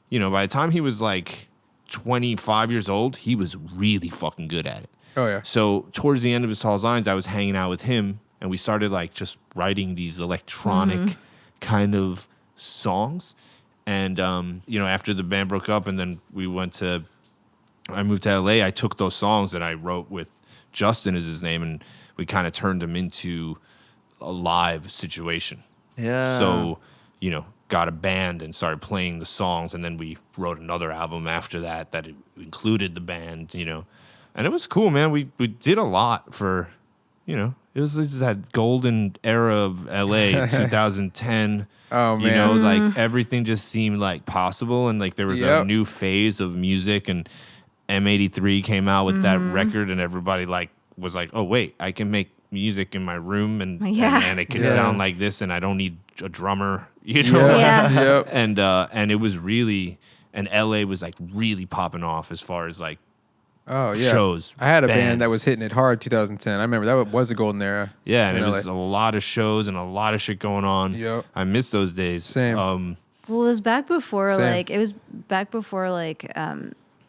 you know, by the time he was like 25 years old, he was really fucking good at it. Oh, yeah. So towards the end of As Tall as Lions, I was hanging out with him, and we started like just writing these electronic kind of songs. And, you know, after the band broke up and then I moved to LA, I took those songs that I wrote with Justin is his name, and we kind of turned them into a live situation. Yeah. So, you know, got a band and started playing the songs, and then we wrote another album after that included the band, you know. And it was cool, man. We did a lot for, you know, this is that golden era of LA, 2010. Oh, man. You know, like everything just seemed like possible, and like there was a new phase of music, and M83 came out with that record, and everybody like was like, oh wait, I can make music in my room and it can sound like this, and I don't need a drummer, you know. And it was really, and LA was like really popping off as far as like shows. I had a bands. band that was hitting it hard 2010. I remember that was a golden era. Yeah, and it was a lot of shows and a lot of shit going on. Yep. I miss those days. Same. Well, it was back before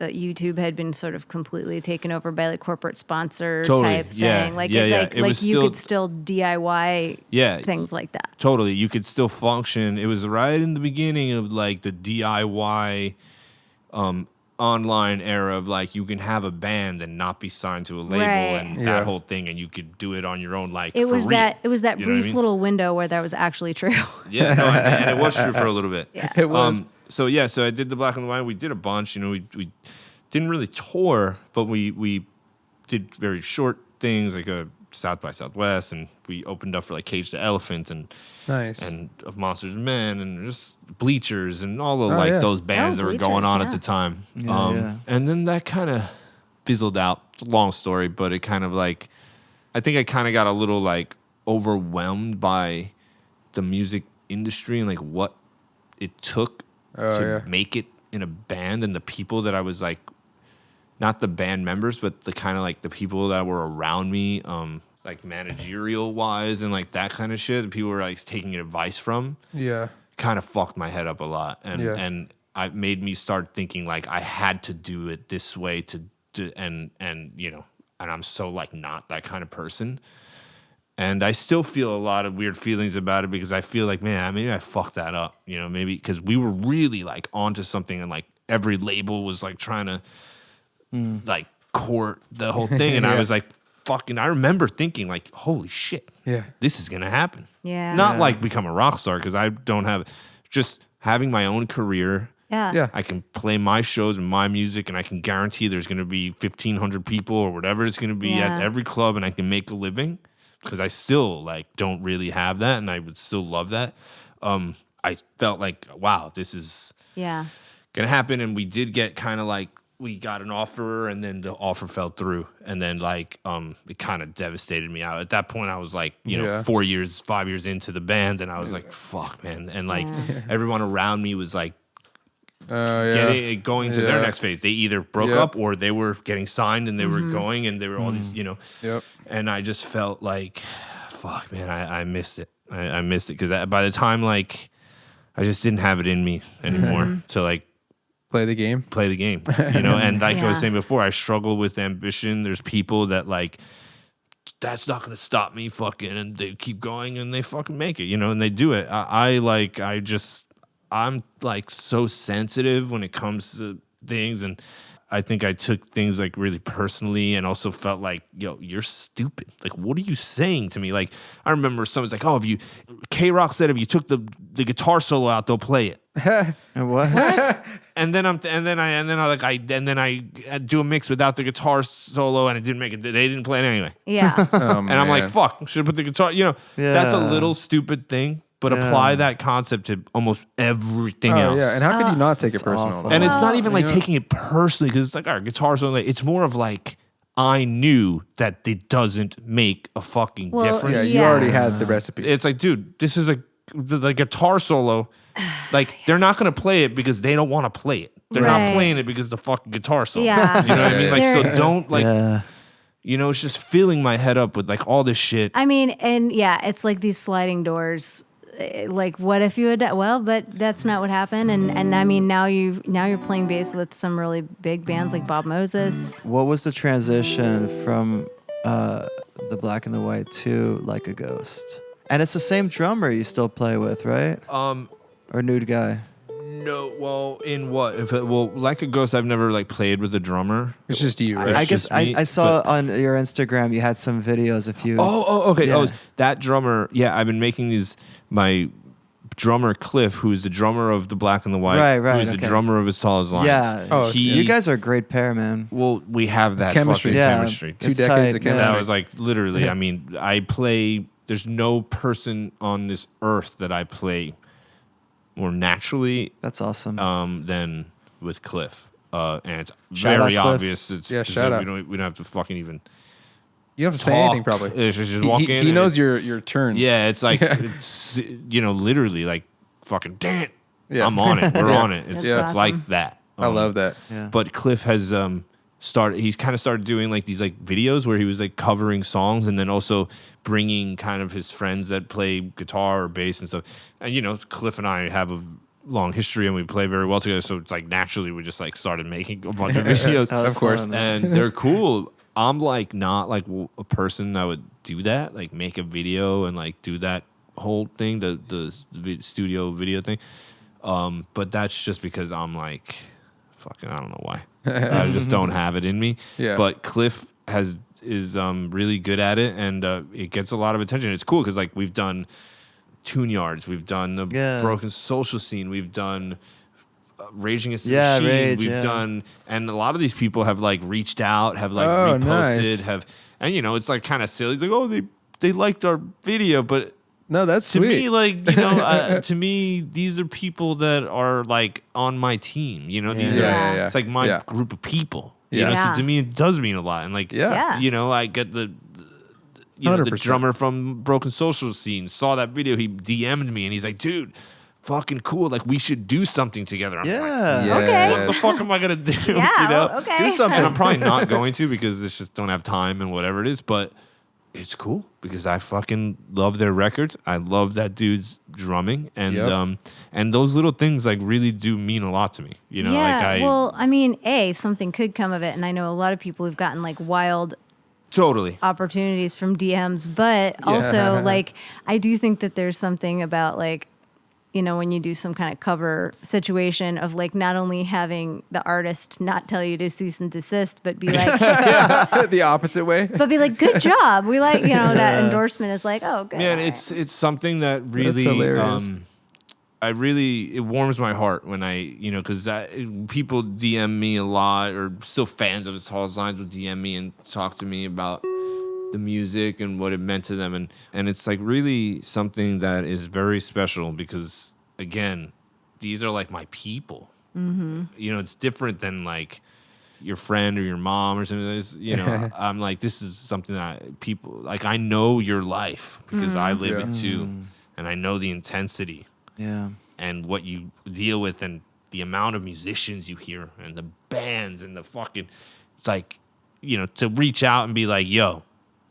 YouTube had been sort of completely taken over by like corporate sponsor type thing. You could still DIY things like that. Totally. You could still function. It was right in the beginning of like the DIY online era of like you can have a band and not be signed to a label and that whole thing, and you could do it on your own. Like it was that you brief little window where that was actually true. Yeah, no, and it was true for a little bit. Yeah, it was. So I did the Black and White. We did a bunch. You know, we didn't really tour, but we did very short things like a South by Southwest, and we opened up for like Cage the Elephant and Of Monsters and Men and just Bleachers and all of those bands that were going on at the time. And then that kind of fizzled out. It's a long story, but it kind of like, I think I kind of got a little like overwhelmed by the music industry and like what it took to make it in a band, and the people that I was like, not the band members, but the kind of like the people that were around me, like managerial wise and like that kind of shit. People were like taking advice from. Yeah, kind of fucked my head up a lot, and it made me start thinking like I had to do it this way and you know, and I'm so like not that kind of person. And I still feel a lot of weird feelings about it because I feel like, man, maybe I fucked that up, you know, maybe because we were really like onto something, and like every label was like trying to like court the whole thing. And I was like, I remember thinking like, holy shit, this is going to happen. Yeah. Not like become a rock star, because I don't have, just having my own career. Yeah. I can play my shows and my music, and I can guarantee there's going to be 1,500 people or whatever it's going to be at every club, and I can make a living. Because I still like don't really have that, and I would still love that. I felt like, wow, this is gonna happen, and we did get kind of like, we got an offer, and then the offer fell through, and then like it kind of devastated me out. At that point, I was like, you know, 5 years into the band, and I was like, fuck, man, and like everyone around me was like, going to their next phase. They either broke up or they were getting signed and they were going, and they were all these, you know. And I just felt like, fuck, man, I missed it. I missed it because by the time like I just didn't have it in me anymore to like Play the game. you know. And like I was Yeah. saying before, I struggle with ambition. There's people that like, that's not gonna stop me fucking, and they keep going and they fucking make it, you know, and they do it. I'm like so sensitive when it comes to things, and I think I took things like really personally, and also felt like, yo, you're stupid. Like, what are you saying to me? Like, I remember someone's like, oh, if you, K-Rock said if you took the guitar solo out, they'll play it. And what? And then I do a mix without the guitar solo, and it didn't make it. They didn't play it anyway. Yeah. Oh, And I'm like, fuck, should have put the guitar. You know, that's a Yeah. little stupid thing, but Yeah. apply that concept to almost everything Oh, else. yeah. And how could you not take it It's personal? awful. And it's not Well, even like you know- taking it personally, because it's like, all right, guitar solo. It's more of like, I knew that it doesn't make a fucking Well, difference. Yeah, you Yeah. already had the recipe. It's like, dude, this is the guitar solo. Like, they're not going to play it because they don't want to play it. They're Right. not playing it because the fucking guitar solo. Yeah. You know what I mean? Like, so They're- don't, like, Yeah. you know, it's just filling my head up with, like, all this shit. I mean, and yeah, it's like these sliding doors. Like, what if you had? Well, but that's not what happened. And I mean, now you're playing bass with some really big bands like Bob Moses. What was the transition from the Black and the White to Like a Ghost? And it's the same drummer you still play with, right? Or nude guy? No, well, in what? Like a Ghost, I've never, like, played with a drummer. It's just you, right? I It's guess just me, I saw but- on your Instagram you had some videos of you. Okay. Yeah. Oh, that drummer. Yeah, I've been making these. My drummer Cliff, who's the drummer of the Black and the White, Right, who's okay. the drummer of As Tall as Lions. Yeah. Oh, You guys are a great pair, man. Well, we have that Chemistry. fucking Yeah. chemistry. Two It's decades tight, of yeah. chemistry. That was like literally. I mean, I play. There's no person on this earth that I play more naturally That's awesome. than with Cliff. And it's Shout very out Cliff. obvious. It's Yeah, just shout that out. we don't have to fucking even You don't have to say talk. anything, probably. It's just walk in. He and knows it's- your turns. Yeah, it's like it's, you know, literally like fucking damn. Yeah. I'm on it. We're Yeah. on it. It's That's it's awesome. like that. I love that. Yeah. But Cliff has he's kind of started doing like these like videos where he was like covering songs, and then also bringing kind of his friends that play guitar or bass and stuff. And you know, Cliff and I have a long history and we play very well together, so it's like naturally we just like started making a bunch of videos. Oh, that's of course. fun. And they're cool. I'm like not like a person that would do that, like make a video and like do that whole thing, the studio video thing. But that's just because I'm like, fucking, I don't know why. I just don't have it in me. Yeah. But Cliff is really good at it, and it gets a lot of attention. It's cool because like we've done Tune Yards, we've done the Yeah. Broken Social Scene, we've done Raging Against the Yeah, Machine, Rage, we've yeah. done, and a lot of these people have like reached out, have like Oh, reposted, nice. and you know, it's like kind of silly. It's like, oh, they liked our video, but No, that's to sweet. me, like, you know, to me, these are people that are like on my team. You know, these Yeah. are it's like my Yeah. group of people. Yeah. You know, Yeah. so to me, it does mean a lot. And like, Yeah. Yeah. you know, I get the 100%. drummer from Broken Social Scene saw that video. He DM'd me and he's like, dude, fucking cool. Like, we should do something together. I'm like, Yeah. Yeah. Okay. what the fuck am I gonna do? Yeah. You know, Okay. Do something. and I'm probably not going to because it's just don't have time and whatever it is. But it's cool because I fucking love their records. I love that dude's drumming, and Yep. and those little things like really do mean a lot to me. You know, Yeah. like Well, I mean, something could come of it, and I know a lot of people who've gotten like wild totally. opportunities from DMs, but also like I do think that there's something about like, you know, when you do some kind of cover situation of like not only having the artist not tell you to cease and desist, but be like, The opposite way. but be like, good job. We like, you know, that endorsement is like, oh, good. Man, it's something that really, hilarious. it warms my heart when I, you know, because people DM me a lot, or still fans of As Tall as Lions will DM me and talk to me about the music and what it meant to them, and it's like really something that is very special because again, these are like my people. Mm-hmm. You know, it's different than like your friend or your mom or something like this. You know, I'm like, this is something that people like. I know your life because I live it too, and I know the intensity Yeah. and what you deal with and the amount of musicians you hear and the bands and the fucking, it's like, you know, to reach out and be like, yo,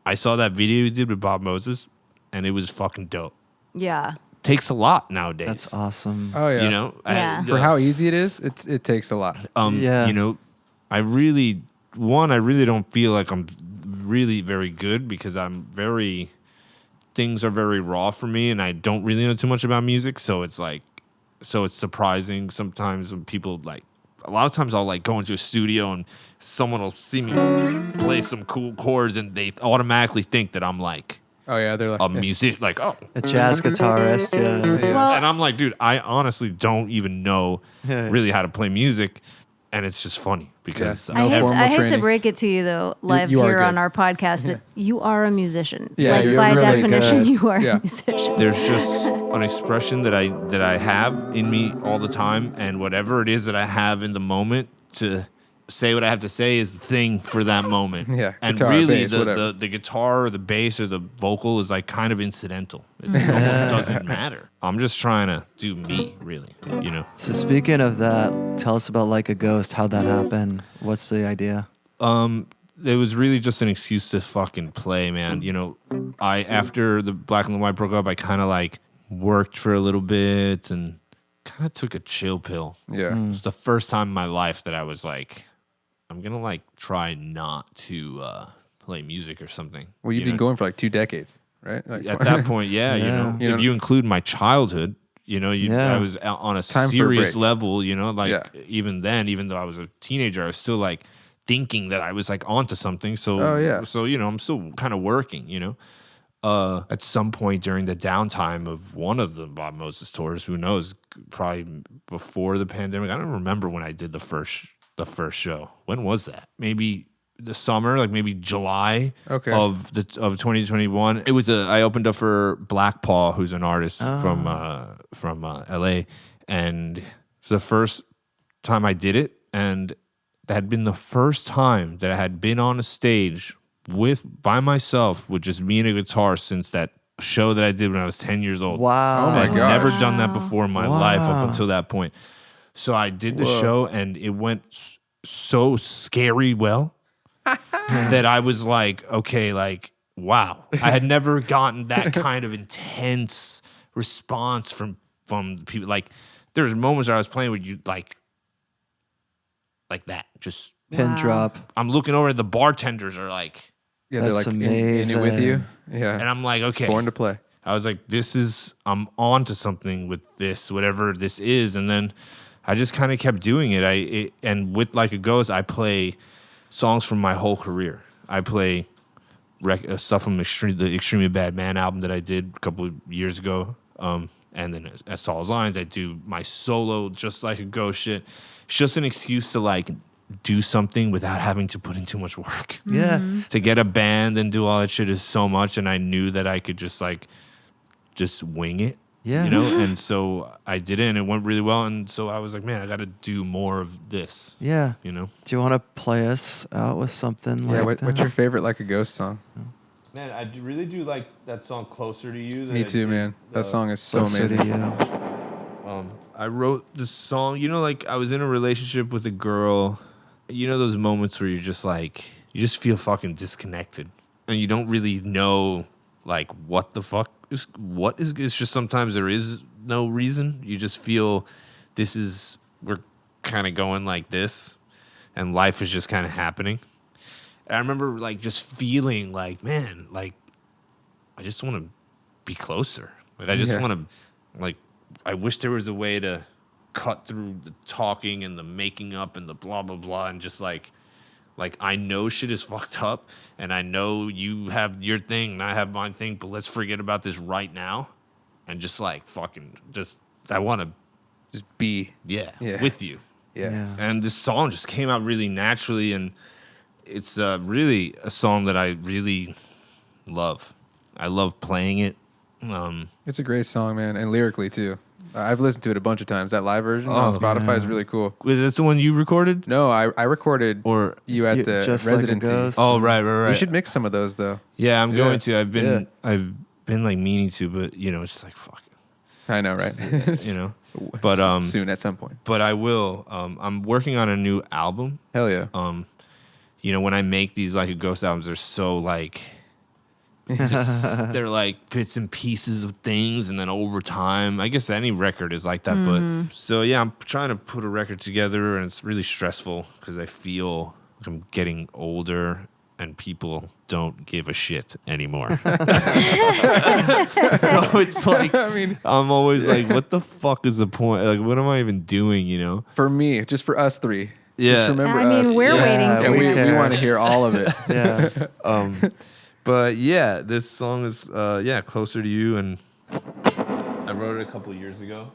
I saw that video you did with Bob Moses and it was fucking dope. Yeah. takes a lot nowadays. That's awesome. Oh yeah. You know, Yeah. For how easy it is, it takes a lot. Yeah. You know, I really don't feel like I'm really very good because things are very raw for me, and I don't really know too much about music. So it's surprising sometimes when people like. A lot of times I'll like go into a studio and someone will see me play some cool chords and they automatically think that I'm like Oh yeah, they're like a musician, like A jazz guitarist, yeah. Yeah. Well, and I'm like, dude, I honestly don't even know Yeah. really how to play music, and it's just funny because Yeah. No I formal hate to training. break it to you though, live you are here good. on our podcast, that you are a musician. Yeah, like you're by really definition, good. you are Yeah. a musician. there's just an expression that I have in me all the time, and whatever it is that I have in the moment to say what I have to say is the thing for that moment. Yeah, and guitar, really bass, whatever. the guitar or the bass or the vocal is like kind of incidental. It almost doesn't matter. I'm just trying to do me, really. You know. So speaking of that, tell us about Like a Ghost, how'd that happen? What's the idea? It was really just an excuse to fucking play, man. You know, after the Black and the White broke up, I kind of like worked for a little bit and kind of took a chill pill. Yeah. It was the first time in my life that I was like, I'm gonna like try not to play music or something. Well, you've you been know? going for like 2 decades, right? Like At that point, yeah, you Yeah. know, You know- if you include my childhood, you know, Yeah. I was on a Time for a serious break. level, you know, like Yeah. even then, even though I was a teenager, I was still like thinking that I was like onto something. So, Oh, yeah. so you know, I'm still kind of working, you know. At some point during the downtime of one of the Bob Moses tours, who knows, probably before the pandemic. I don't remember when I did the first show. When was that? Maybe the summer, like maybe July Okay. of 2021. It was I opened up for Black Paw, who's an artist from LA, and it's the first time I did it, and that had been the first time that I had been on a stage by myself with just me and a guitar since that show that I did when I was 10 years old. Wow. Oh my I'd God. never done that before in my life Wow. up until that point. So I did the Whoa. show, and it went so scary well that I was like, okay, like, wow. I had never gotten that kind of intense response from people. Like, there's moments where I was playing with you, like that. Just, Pin Wow. drop. I'm looking over, the bartenders are like, Yeah, they're That's like in it with you. amazing. Yeah. and I'm like, okay. Born to play. I was like, I'm on to something with this, whatever this is. And then I just kind of kept doing it. And with Like a Ghost, I play songs from my whole career. I play stuff from the Extremely Bad Man album that I did a couple of years ago. And then at Saul's Lines, I do my solo Just Like a Ghost shit. It's just an excuse to like do something without having to put in too much work. Yeah. To get a band and do all that shit is so much, and I knew that I could just wing it. Yeah. You know, and so I did it, and it went really well. And so I was like, man, I got to do more of this. Yeah. You know, Do you want to play us out with something Yeah. like that? What's your favorite Like a Ghost song? man, I really do like that song "Closer to You." Me too, man. That song is so Closer to amazing. you. I wrote this song. You know, like I was in a relationship with a girl. You know those moments where you're just like, you just feel fucking disconnected, and you don't really know like what the fuck is what is. It's just sometimes there is no reason. You just feel we're kind of going like this, and life is just kind of happening. And I remember like just feeling like, man, like I just want to be closer. Like I just Yeah. want to, like, I wish there was a way to cut through the talking and the making up and the blah blah blah, and just like I know shit is fucked up, and I know you have your thing and I have my thing, but let's forget about this right now, and just like fucking just I want to Just be. yeah Yeah. with you. Yeah. Yeah. And this song just came out really naturally, and it's really a song that I really love. I love playing it. It's a great song, man, and lyrically too. I've listened to it a bunch of times. That live version on Spotify is really cool. Was this the one you recorded? No, I recorded Or you at You- the Just Like a residency. Ghost. oh right. We should mix some of those though. Yeah, I'm Yeah. going to. I've been like meaning to, but you know, it's just like fuck I know, right? it, you know. But soon at some point. but I will. I'm working on a new album. Hell yeah. You know, when I make these Like a Ghost albums, they're so like They're like bits and pieces of things, and then over time, I guess any record is like that. But so yeah, I'm trying to put a record together, and it's really stressful because I feel like I'm getting older, and people don't give a shit anymore. So it's like, I mean, I'm always like, what the fuck is the point? Like, what am I even doing? You know? for me, just for us three. Yeah. Just remember I mean, us. we're waiting for And we it. want to hear all of it. Yeah. But yeah, this song is Closer to You, and I wrote it a couple years ago.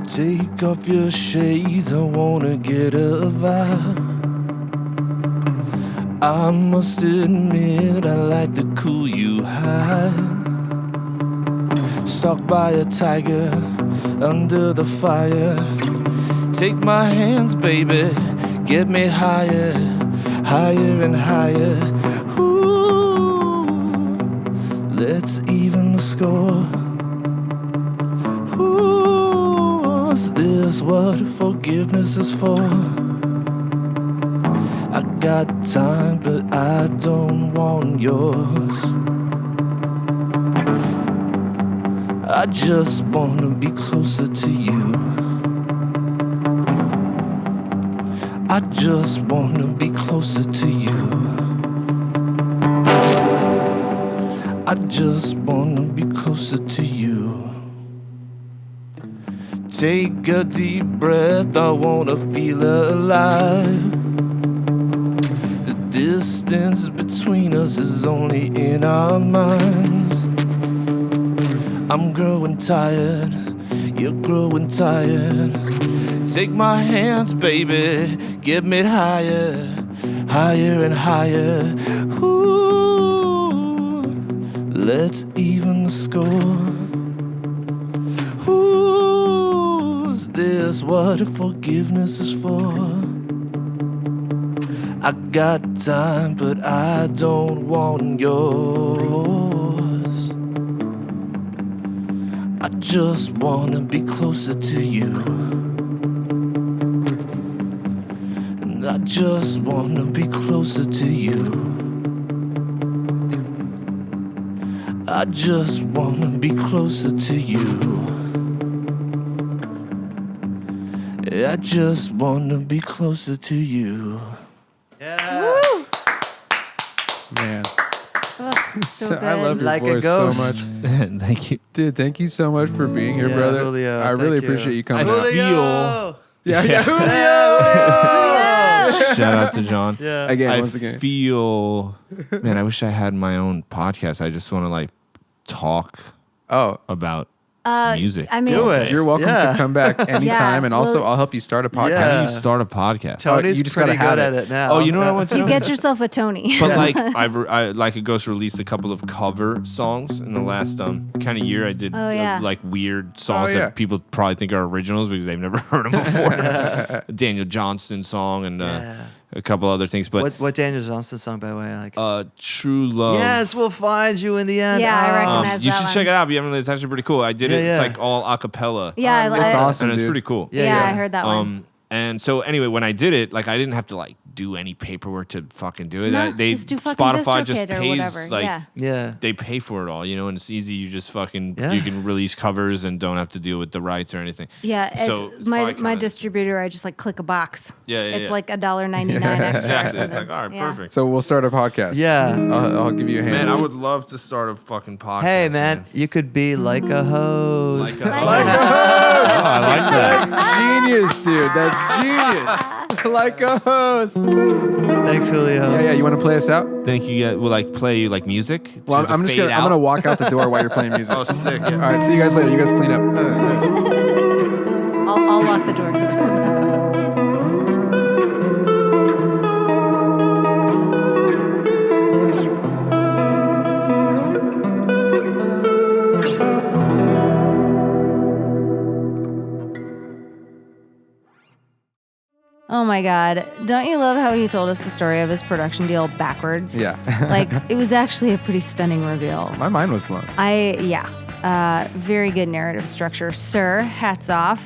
Take off your shades, I wanna get a vibe. I must admit, I like to cool you high. Stalked by a tiger under the fire. Take my hands, baby, get me higher, higher and higher. Ooh, let's even the score. Ooh, is this what forgiveness is for? I got time, but I don't want yours. I just wanna be closer to you. I just wanna be closer to you. I just wanna be closer to you. Take a deep breath, I wanna feel alive. The distance between us is only in our minds. I'm growing tired, you're growing tired. Take my hands, baby, get me higher, higher and higher. Ooh, let's even the score. Ooh, is this what forgiveness is for? I got time, but I don't want yours. I just wanna be closer to you. And I just wanna be closer to you. I just wanna be closer to you. I just wanna be closer to you. Yeah. Man. So good. I love your Like a voice so ghost. much. Thank you. Dude, thank you so much for being here, Yeah, brother. Julio, I really thank you. appreciate you coming I out. Julio! Yeah, Shout out to John. Yeah. Again, I once again. feel, man, I wish I had my own podcast. I just want to like talk Oh, about music. I mean, Do it. you're welcome Yeah. to come back anytime, Yeah, and also well- I'll help you start a podcast. Yeah. How do you start a podcast? Tony's you just pretty gotta have good at it. it now. Oh, you know what I want to You know? get yourself a Tony. But like I like a Ghost released a couple of cover songs in the last kind of year. I did Oh, yeah. like weird songs Oh, yeah. that people probably think are originals because they've never heard them before. Daniel Johnston song and Yeah. a couple other things. But What Daniel Johnston song, by the way? Like, True Love. yes, we'll find you in the end. Yeah, I Oh. recognize you that should one. check it out if you haven't. It's actually pretty cool. I did Yeah, it. yeah. It's like all a cappella. Yeah, It's awesome, and it's dude. pretty cool. Yeah, Yeah, I yeah. heard that one. And so anyway, when I did it, like I didn't have to like do any paperwork to fucking do it. No, They just do fucking Spotify just DistroKid or pays whatever. like Yeah. Yeah. they pay for it all, you know, and it's easy. You just fucking Yeah. you can release covers and don't have to deal with the rights or anything. Yeah, So it's it's my probably kinda- distributor. I just like click a box. Yeah, yeah, It's yeah. like $1.99 extra. or Exactly. It's something. like all right, Yeah. perfect. So we'll start a podcast. Yeah. I'll give you a hand. Man, I would love to start a fucking podcast. Hey, man, you could be like a host. Like a Like host. a Oh, I like that. That's genius, dude. That's genius. Like a host. Thanks, Julio. Yeah, you want to play us out? Think you get will like play like music? Well, to I'm just fade gonna I'm out? gonna walk out the door while you're playing music. Oh, sick. All right, see you guys later. You guys clean up. I'll lock the door. Oh my my God. Don't you love how he told us the story of his production deal backwards? Yeah. Like, it was actually a pretty stunning reveal. My mind was blown. Very good narrative structure, sir. Hats off.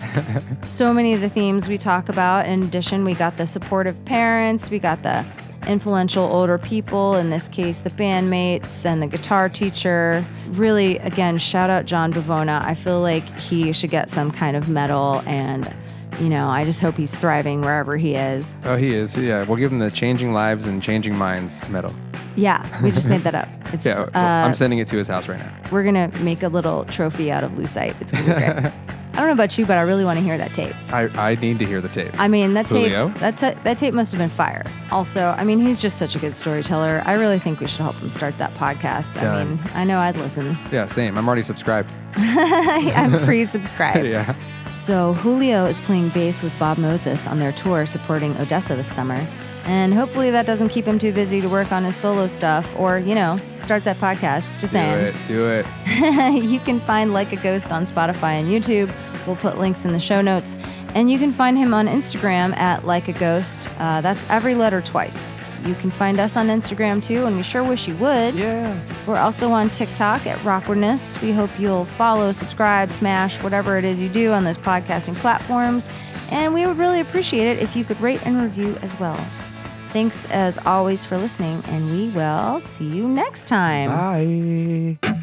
So many of the themes we talk about. In addition, we got the supportive parents. We got the influential older people, in this case, the bandmates and the guitar teacher. Really, again, shout out John Bavona. I feel like he should get some kind of medal, and I just hope he's thriving wherever he is. Oh, he is. Yeah, we'll give him the Changing Lives and Changing Minds medal. Yeah, we just made that up. It's, I'm sending it to his house right now. We're going to make a little trophy out of lucite. It's going to be great. I don't know about you, but I really want to hear that tape. I need to hear the tape. I mean, that Julio? tape, that tape must have been fire. Also, I mean, he's just such a good storyteller. I really think we should help him start that podcast. Done. I mean, I know I'd listen. Yeah, same. I'm already subscribed. I'm pre-subscribed. Yeah. So Julio is playing bass with Bob Moses on their tour supporting Odessa this summer. And hopefully that doesn't keep him too busy to work on his solo stuff or, start that podcast. Just saying. Do it. You can find Like a Ghost on Spotify and YouTube. We'll put links in the show notes. And you can find him on Instagram at Like a Ghost. That's every letter twice. You can find us on Instagram too, and we sure wish you would. Yeah. We're also on TikTok at Rockwardness. We hope you'll follow, subscribe, smash, whatever it is you do on those podcasting platforms. And we would really appreciate it if you could rate and review as well. Thanks as always for listening, and we will see you next time. Bye.